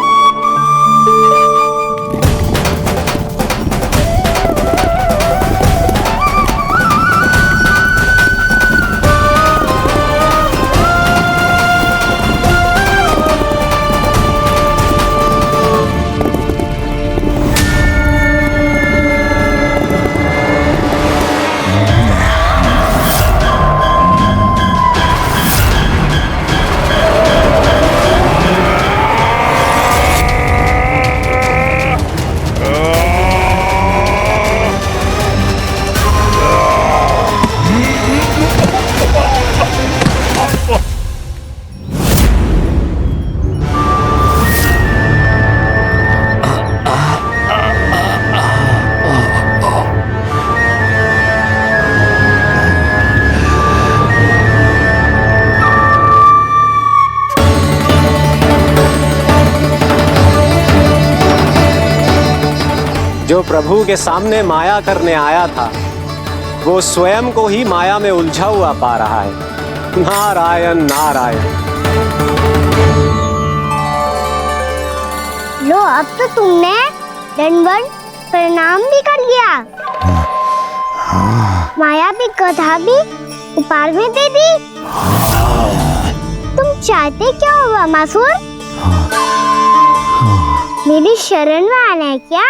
जो प्रभु के सामने माया करने आया था, वो स्वयं को ही माया में उलझा हुआ पा रहा है। नारायण नारायण। लो, अब तो तुमने दंडवत प्रणाम भी कर लिया, माया भी कथा भी उपहार में दे दी। तुम चाहते क्या हो ब्रह्मासुर? मेरी शरण में आना है क्या?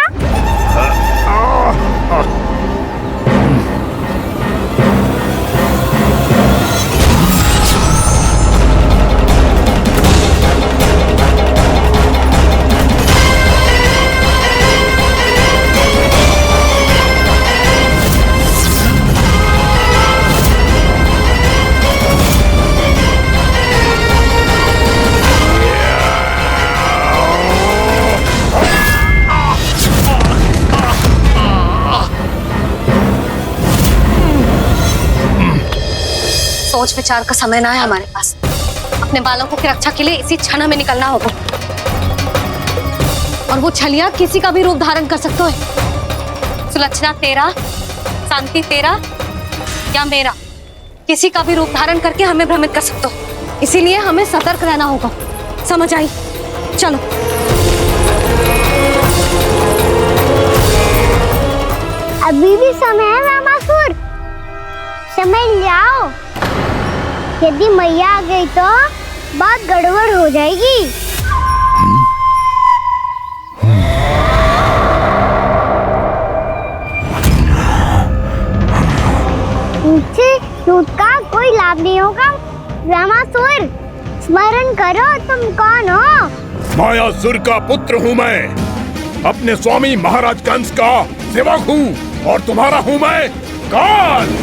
सोच विचार का समय ना है हमारे पास। अपने बालकों की रक्षा के लिए इसी क्षण हमें निकलना होगा। और वो छलिया किसी का भी रूप धारण कर सकते हो। सुलक्षणा तेरा, शांति तेरा या मेरा, किसी का भी रूप धारण करके हमें भ्रमित कर सकते हो। इसीलिए हमें सतर्क रहना होगा। समझ आई? चलो। अभी भी समय है रामासुर, समय लाओ। यदि मैया आ गई तो बात गड़बड़ हो जाएगी। मुझसे दूध का कोई लाभ नहीं होगा। रामासुर, स्मरण करो तुम कौन हो। मायासुर का पुत्र हूँ मैं, अपने स्वामी महाराज कंस का सेवक हूँ और तुम्हारा हूँ मैं काल।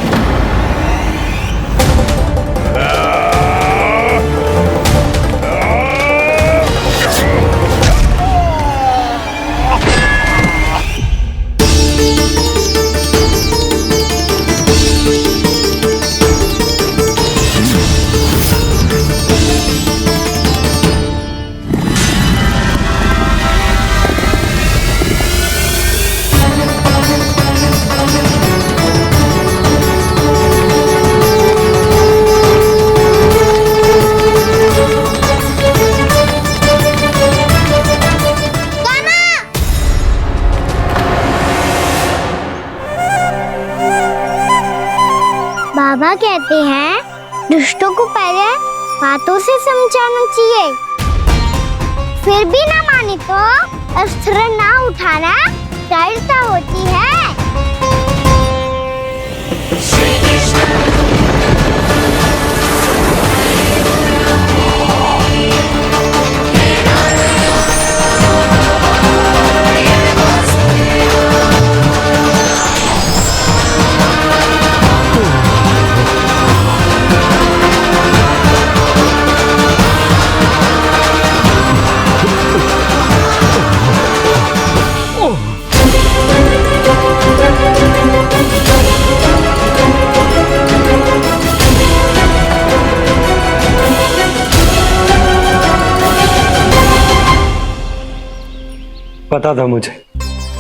बाबा कहते हैं दुष्टों को पहले बातों से समझाना चाहिए, फिर भी ना माने तो अस्त्र ना उठाना दृढ़ता होती है। पता था मुझे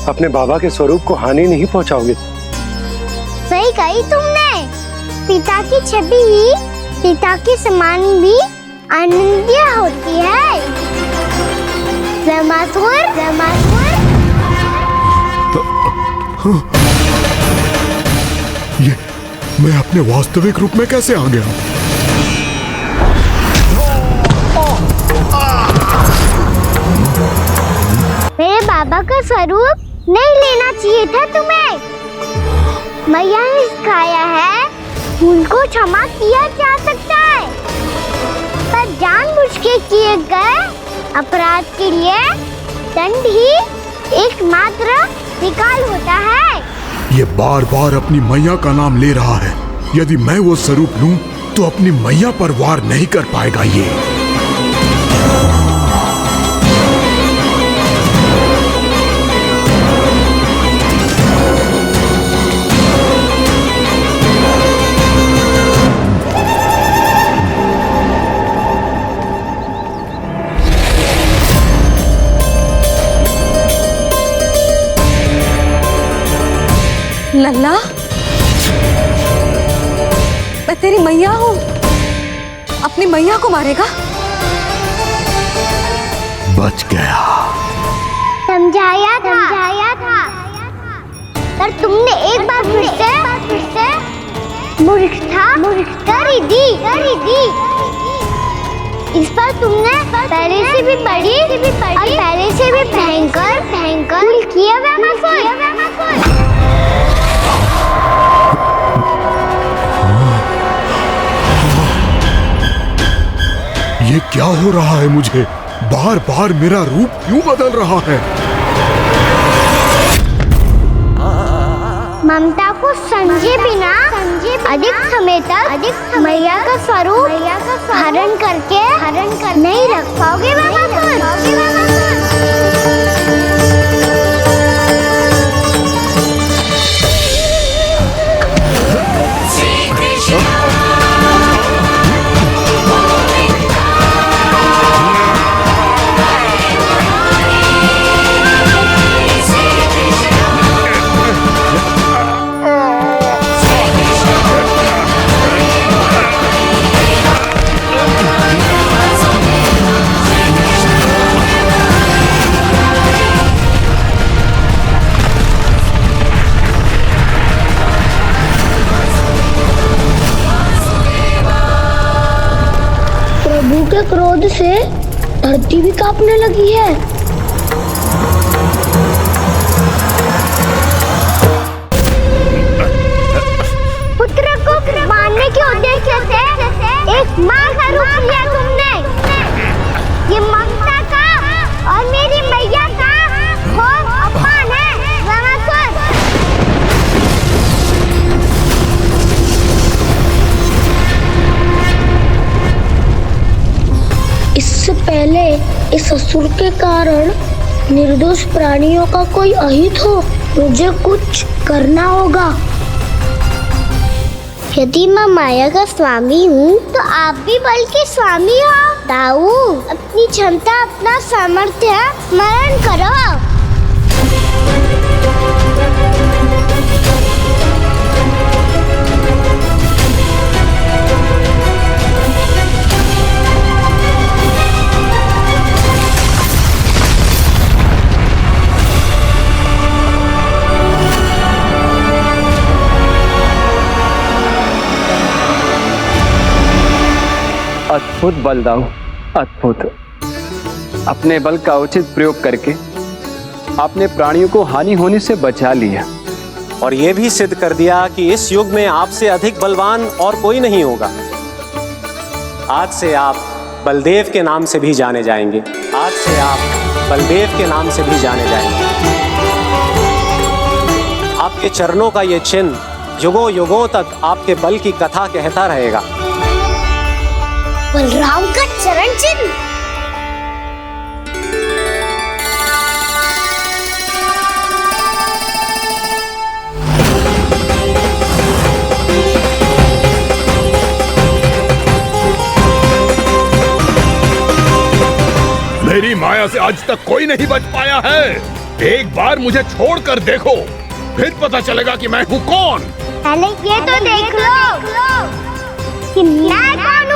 अपने बाबा के स्वरूप को हानि नहीं पहुंचाओगे। सही कही तुमने। पिता की छवि ही पिता के समान भी अनन्य होती है। रामासुर, रामासुर। ये मैं अपने वास्तविक रूप में कैसे आ गया? मेरे बाबा का स्वरूप नहीं लेना चाहिए था तुम्हें। मैया ने सिखाया है भूल को क्षमा किया जा सकता है, पर जानबूझ के किए गए अपराध के लिए दंड ही एकमात्र विकल्प होता है। ये बार बार अपनी मैया का नाम ले रहा है। यदि मैं वो स्वरूप लूं तो अपनी मैया पर वार नहीं कर पाएगा ये। लल्ला, मैं तेरी मैया हूँ, अपनी मैया को मारेगा? बच गया। समझाया था, पर तुमने एक बार फिर से मूर्खता कर ही दी। इस पर तुमने पहले से भी बड़ी और पहले से भी भयंकर भूल किया रामासुर। ये क्या हो रहा है मुझे? बार बार मेरा रूप क्यों बदल रहा है? ममता को समझे बिना अधिक समय तक मैया का स्वरूप हरण करके नहीं रख पाओगे रामासुर। प्रभु के क्रोध से धरती भी कांपने लगी है। पुत्र को मारने के उद्देश्य से एक माँ का रूप लिया तुमने। ये ममता का और मेरी मैया का घोर अपमान है रावणासुर। इससे पहले इस असुर के कारण निर्दोष प्राणियों का कोई अहित हो, मुझे कुछ करना होगा। यदि मैं माया का स्वामी हूँ तो आप भी बल के स्वामी हो। दाऊ, अपनी क्षमता अपना सामर्थ्य स्मरण करो। अद्भुत बलदाऊ, अद्भुत। अपने बल का उचित प्रयोग करके आपने प्राणियों को हानि होने से बचा लिया और ये भी सिद्ध कर दिया कि इस युग में आपसे अधिक बलवान और कोई नहीं होगा। आज से आप बलदेव के नाम से भी जाने जाएंगे। आज से आप बलदेव के नाम से भी जाने जाएंगे। आपके चरणों का ये चिन्ह युगों युगों तक आपके बल की कथा कहता रहेगा। बलराम का चरण चिन्ह। मेरी माया से आज तक कोई नहीं बच पाया है। एक बार मुझे छोड़कर देखो, फिर पता चलेगा कि मैं हूँ कौन। पहले ये तो देख लो कि मैं कौन हूँ।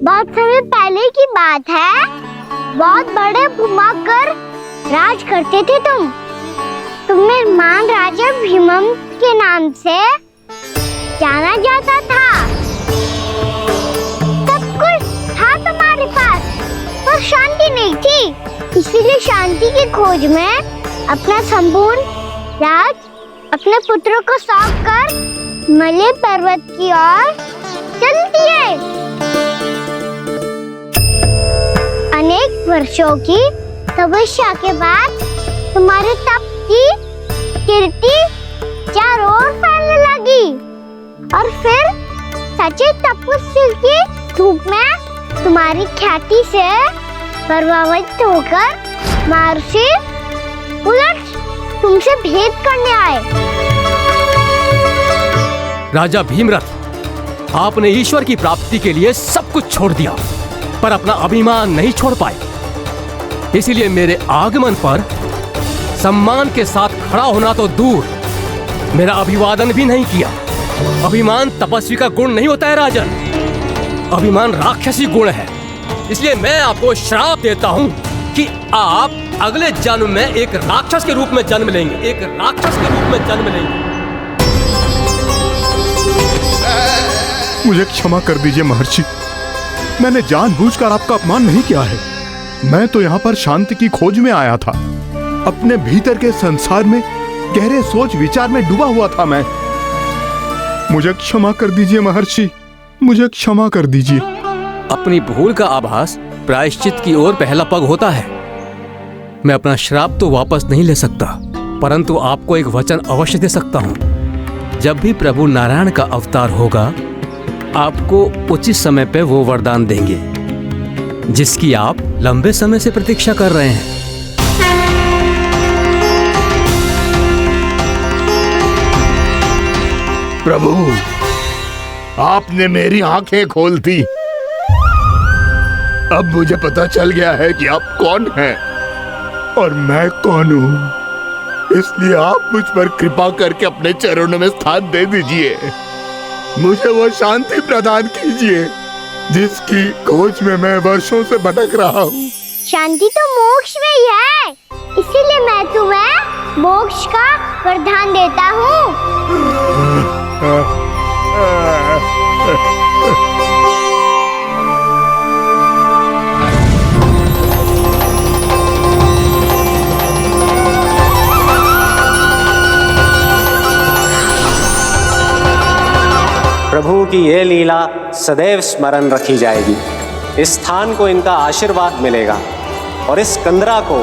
बहुत समय पहले की बात है। बहुत बड़े भूमाकर राज करते थे तुम। तुम्हें मान राजा भीमम के नाम से जाना जाता था। सब कुछ था तुम्हारे पास, पर शांति नहीं थी। इसीलिए शांति की खोज में अपना संपूर्ण राज अपने पुत्रों को सौंप कर मलय पर्वत की ओर चल दिए। अनेक वर्षों की तपस्या के बाद तुम्हारे तप की कीर्ति चारों ओर फैलने लगी और फिर सच्चे तपस्वी की धूप में तुम्हारी ख्याति से प्रभावित होकर महर्षि उलट तुमसे भेंट करने आए। राजा भीमरथ, आपने ईश्वर की प्राप्ति के लिए सब कुछ छोड़ दिया, पर अपना अभिमान नहीं छोड़ पाए। इसीलिए मेरे आगमन पर सम्मान के साथ खड़ा होना तो दूर, मेरा अभिवादन भी नहीं किया। अभिमान तपस्वी का गुण नहीं होता है राजन, अभिमान राक्षसी गुण है। इसलिए मैं आपको श्राप देता हूँ कि आप अगले जन्म में एक राक्षस के रूप में जन्म लेंगे, एक राक्षस के रूप में जन्म लेंगे। मुझे क्षमा कर दीजिए महर्षि। मैंने जानबूझकर आपका अपमान नहीं किया है। मैं तो यहाँ पर शांति की खोज में आया था। अपने भीतर के संसार में गहरे सोच विचार में डूबा हुआ था मैं। मुझे क्षमा कर दीजिए महर्षि, मुझे क्षमा कर दीजिए। अपनी भूल का आभास प्रायश्चित की ओर पहला पग होता है। मैं अपना श्राप तो वापस नहीं ले सकता, परंतु आपको एक वचन अवश्य दे सकता हूँ। जब भी प्रभु नारायण का अवतार होगा, आपको उचित समय पे वो वरदान देंगे जिसकी आप लंबे समय से प्रतीक्षा कर रहे हैं। प्रभु, आपने मेरी आंखें खोल दी। अब मुझे पता चल गया है कि आप कौन हैं और मैं कौन हूँ। इसलिए आप मुझ पर कृपा करके अपने चरणों में स्थान दे दीजिए। मुझे वो शांति प्रदान कीजिए जिसकी खोज में मैं वर्षों से भटक रहा हूँ। शांति तो मोक्ष में ही है, इसीलिए मैं तुम्हें मोक्ष का वरदान देता हूँ। प्रभु की ये लीला सदैव स्मरण रखी जाएगी। इस स्थान को इनका आशीर्वाद मिलेगा और इस कंदरा को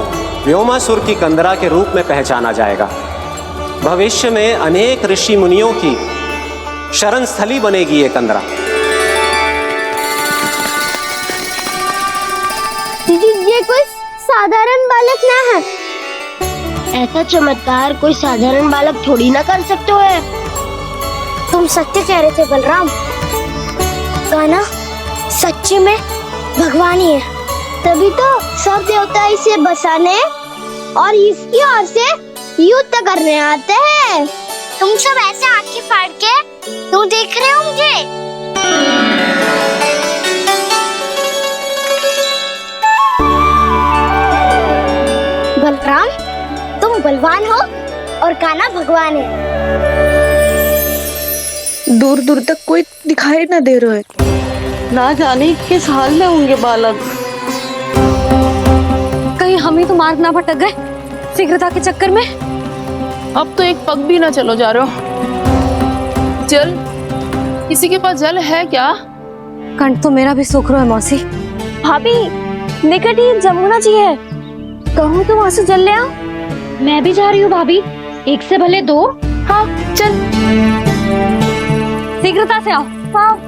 व्योमासुर की कंदरा के रूप में पहचाना जाएगा। भविष्य में अनेक ऋषि मुनियों की शरण स्थली बनेगी ये कंदरा। दीदी, ये कोई साधारण बालक ना है। ऐसा चमत्कार कोई साधारण बालक थोड़ी ना कर सकते हो। तुम सत्य कह रहे थे बलराम। कान्हा सच्ची में भगवान ही है, तभी तो सब देवता इसे बसाने और इसकी ओर से युद्ध करने आते हैं। तुम सब ऐसे आंखें फाड़ के क्यों देख रहे हो मुझे? बलराम, तुम बलवान हो और कान्हा भगवान है। दूर दूर तक कोई दिखाई न दे रहा है। ना जाने किस हाल में होंगे बालक। कहीं हम ही तो मार्ग ना भटक गए शीघ्रता के चक्कर में। अब तो एक पग भी ना चलो जा रहे हो। जल, किसी के पास जल है क्या? कंठ तो मेरा भी सूख रहा है मौसी। भाभी, निकट ही जमुना जी है, कहूँ तो वहाँ से जल ले आओ। मैं भी जा रही हूँ भाभी, एक से भले दो। हाँ चल, शीघ्रता से आओ। हाँ।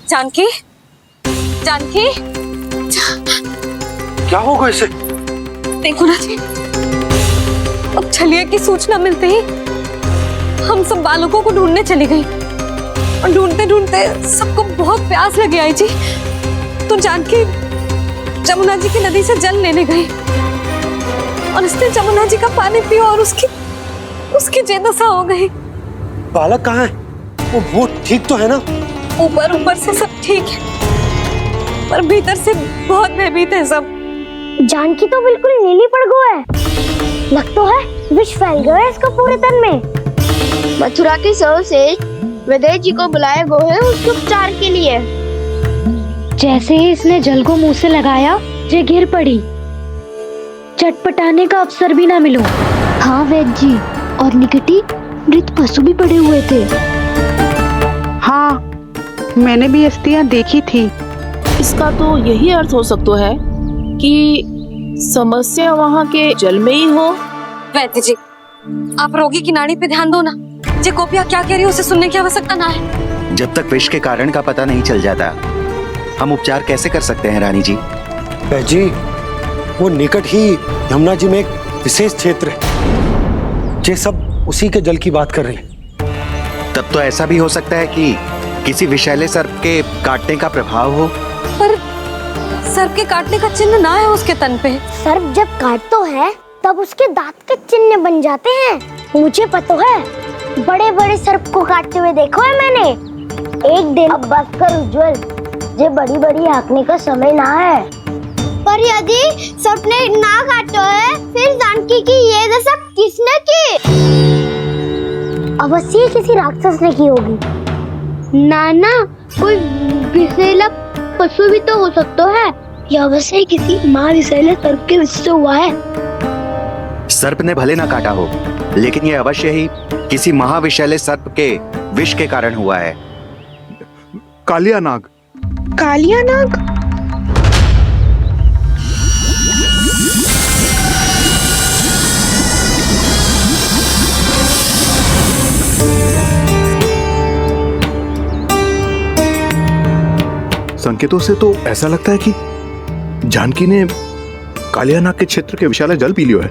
जानकी, जानकी, क्या होगा इसे? देखो ना जी, अब छलिया की सूचना मिलते ही हम सब बालकों को ढूंढने चली गई और ढूंढते ढूंढते सबको बहुत प्यास लगी आई जी। तो जानकी जमुना जी की नदी से जल लेने गई और उसने जमुना जी का पानी पिया और उसकी जेदशा हो गई। बालक कहाँ है? वो ठीक तो है ना? ऊपर से सब ठीक है, पर भीतर से बहुत भयभीत है सब। जानकी तो बिल्कुल नीली पड़ गया है। लग तो है विष फैल गया है इसका पूरे तन में। मथुरा के सर्वश्रेष्ठ विदेह जी को बुलाए गए हैं उसके उपचार के लिए। जैसे ही इसने जल को मुंह से लगाया, ये गिर पड़ी। चटपटाने का अवसर भी ना मिलो। हाँ वैद्य जी, और निकटी मृत पशु भी पड़े हुए थे। हाँ, मैंने भी अस्थियां देखी थी। इसका तो यही अर्थ हो सकता है कि समस्या वहाँ के जल में ही हो। वैद्य जी, आप रोगी की नाड़ी पे ध्यान दो ना। जे गोपिया क्या कह रही है उसे सुनने की आवश्यकता ना है। जब तक विष के कारण का पता नहीं चल जाता, हम उपचार कैसे कर सकते हैं रानी जी? जी, वो निकट ही यमुना जी में एक विशेष क्षेत्र है। ये सब उसी के जल की बात कर रहे हैं। तब तो ऐसा भी हो सकता है कि किसी विषैले सर्प के काटने का प्रभाव हो। पर सर्प के काटने का चिन्ह ना है उसके तन पे। सर्प जब काटता है तब उसके दांत के चिन्ह बन जाते हैं। मुझे पता है, बड़े बड़े सर्प को काटते हुए देखो है मैंने। एक दिन अब बस कर उज्जवल, ये बड़ी बड़ी हाँकने का समय ना है। पर यदि सर्प ने ना काटा है, फिर जानकी की ये दशा किसने की? अवश्य किसी राक्षस ने की होगी। ना, कोई विषैला पशु भी तो हो सकता है। यह अवश्य किसी महाविषैले सर्प के विष से हुआ है। सर्प ने भले ना काटा हो, लेकिन ये अवश्य ही किसी महाविषैले सर्प के विष के कारण हुआ है। कालिया नाग। कालिया नाग? संकेतों से तो ऐसा लगता है कि जानकी ने कालिया नाग के क्षेत्र के विशाल जल पी लियो है।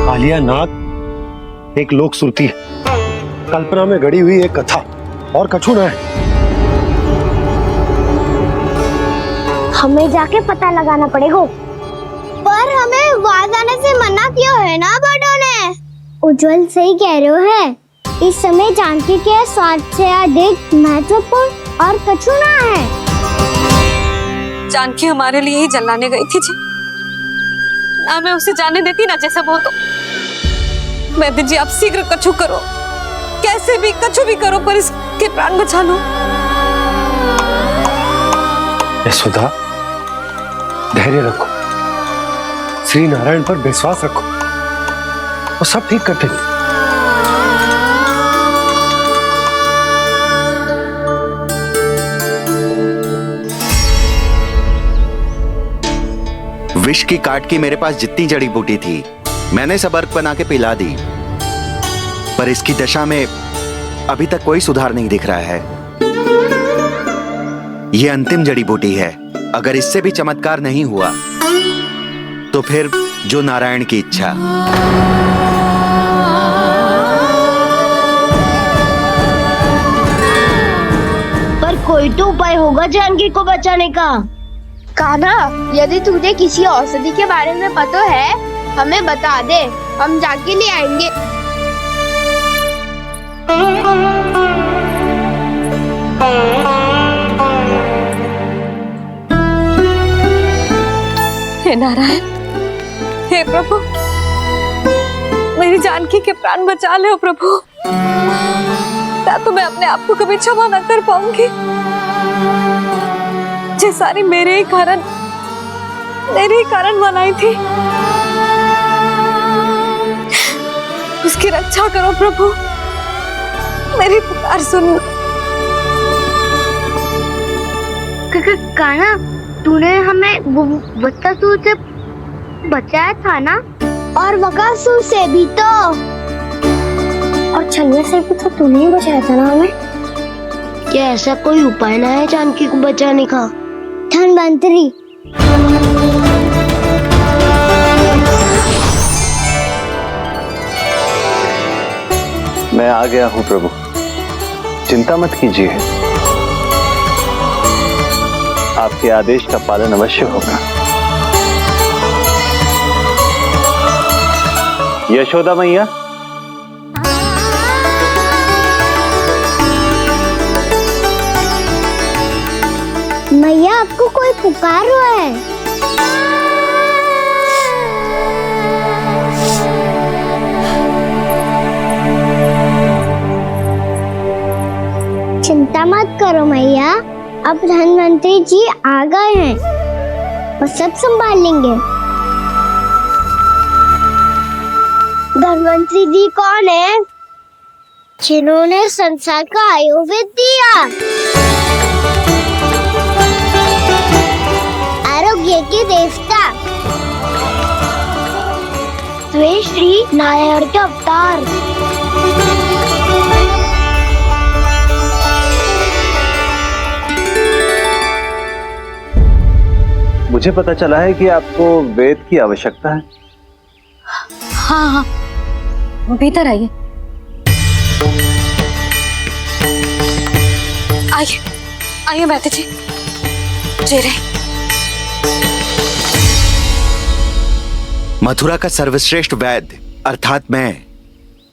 कालिया नाग एक लोक श्रुति है, कल्पना में गढ़ी हुई एक कथा, और कछु न है। हमें जाके पता लगाना पड़ेगा। पर हमें वहां जाने से मना किया है ना बड़ों ने। उज्जवल सही कह रहे हो है। इस समय जानकी के स्वार्थ से अधिक महत्वपूर्ण और कछु ना है। जानकी हमारे लिए ही जलाने गई थी जी। ना मैं उसे जाने देती ना जैसा वो तो। वैद्य जी, आप शीघ्र कछु करो, कैसे भी कछु भी करो, पर इसके प्राण बचा लो। यशोदा, धैर्य रखो, श्री नारायण पर विश्वास रखो, वो सब ठीक कर देंगे। विष की काट की मेरे पास जितनी जड़ी बूटी थी, मैंने सब अर्क बना के पिला दी, पर इसकी दशा में अभी तक कोई सुधार नहीं दिख रहा है। यह अंतिम जड़ी बूटी है। अगर इससे भी चमत्कार नहीं हुआ, तो फिर जो नारायण की इच्छा। पर कोई तो उपाय होगा जानकी को बचाने का। कान्हा, यदि तुझे किसी औषधि के बारे में पता है, हमें बता दे, हम जाके ले आएंगे। हे नारायण, हे प्रभु, मेरी जानकी के प्राण बचा ले प्रभु। क्या तो मैं अपने आप को कभी क्षमा न कर पाऊंगी। ये सारी मेरे ही कारण बनाई थी। उसकी रक्षा करो प्रभु, मेरी पुकार सुनो। कान्हा, तूने हमें बकासुर से बचाया था ना? और बकासुर से भी तो, और छलनी से भी तो तूने ही बचाया था ना हमें। क्या ऐसा कोई उपाय ना है जानकी को बचाने का? धन्वंतरी, मैं आ गया हूँ प्रभु, चिंता मत कीजिए, आपके आदेश का पालन अवश्य होगा। यशोदा मैया, मैया आपको कोई पुकार रहा है। चिंता मत करो मैया, अब धन्वंतरी जी आ गए हैं, वो सब संभाल लेंगे। धनवंतरी जी कौन है? जिन्होंने संसार का आयुर्वेद दिया, आरोग्य के देवता, वे श्री नारायण के अवतार। मुझे पता चला है कि आपको वेद की आवश्यकता है। हाँ हाँ, भीतर आइए। आइए आइए बैठे जी। जी रहे। मथुरा का सर्वश्रेष्ठ वैद्य अर्थात मैं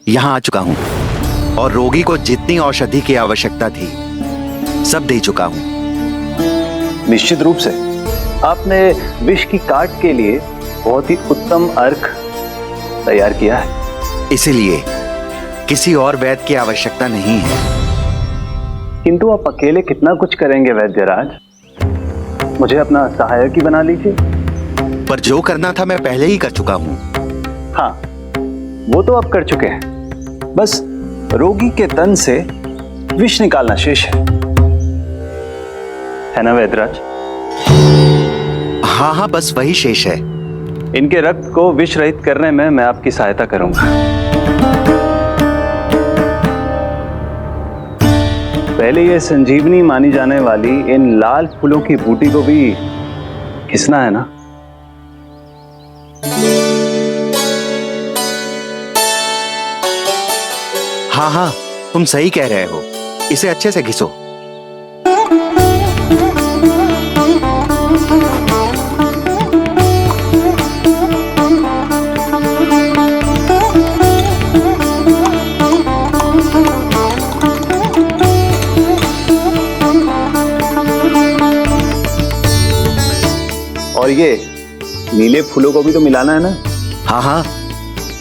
यहाँ आ चुका हूँ और रोगी को जितनी औषधि की आवश्यकता थी सब दे चुका हूँ। निश्चित रूप से आपने विष की काट के लिए बहुत ही उत्तम अर्क तैयार किया है, इसीलिए किसी और वैद्य की आवश्यकता नहीं है। किंतु आप अकेले कितना कुछ करेंगे वैद्यराज? मुझे अपना सहायक ही बना लीजिए। पर जो करना था मैं पहले ही कर चुका हूँ। हाँ, वो तो आप कर चुके हैं, बस रोगी के तन से विष निकालना शेष है ना वैद्यराज? हाँ हाँ, बस वही शेष है। इनके रक्त को विष रहित करने में मैं आपकी सहायता करूंगा। पहले ये संजीवनी मानी जाने वाली इन लाल फूलों की बूटी को भी घिसना है ना? हाँ हाँ, तुम सही कह रहे हो, इसे अच्छे से घिसो। और ये नीले फूलों को भी तो मिलाना है ना? हाँ हाँ,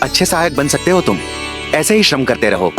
अच्छे सहायक बन सकते हो तुम, ऐसे ही श्रम करते रहो।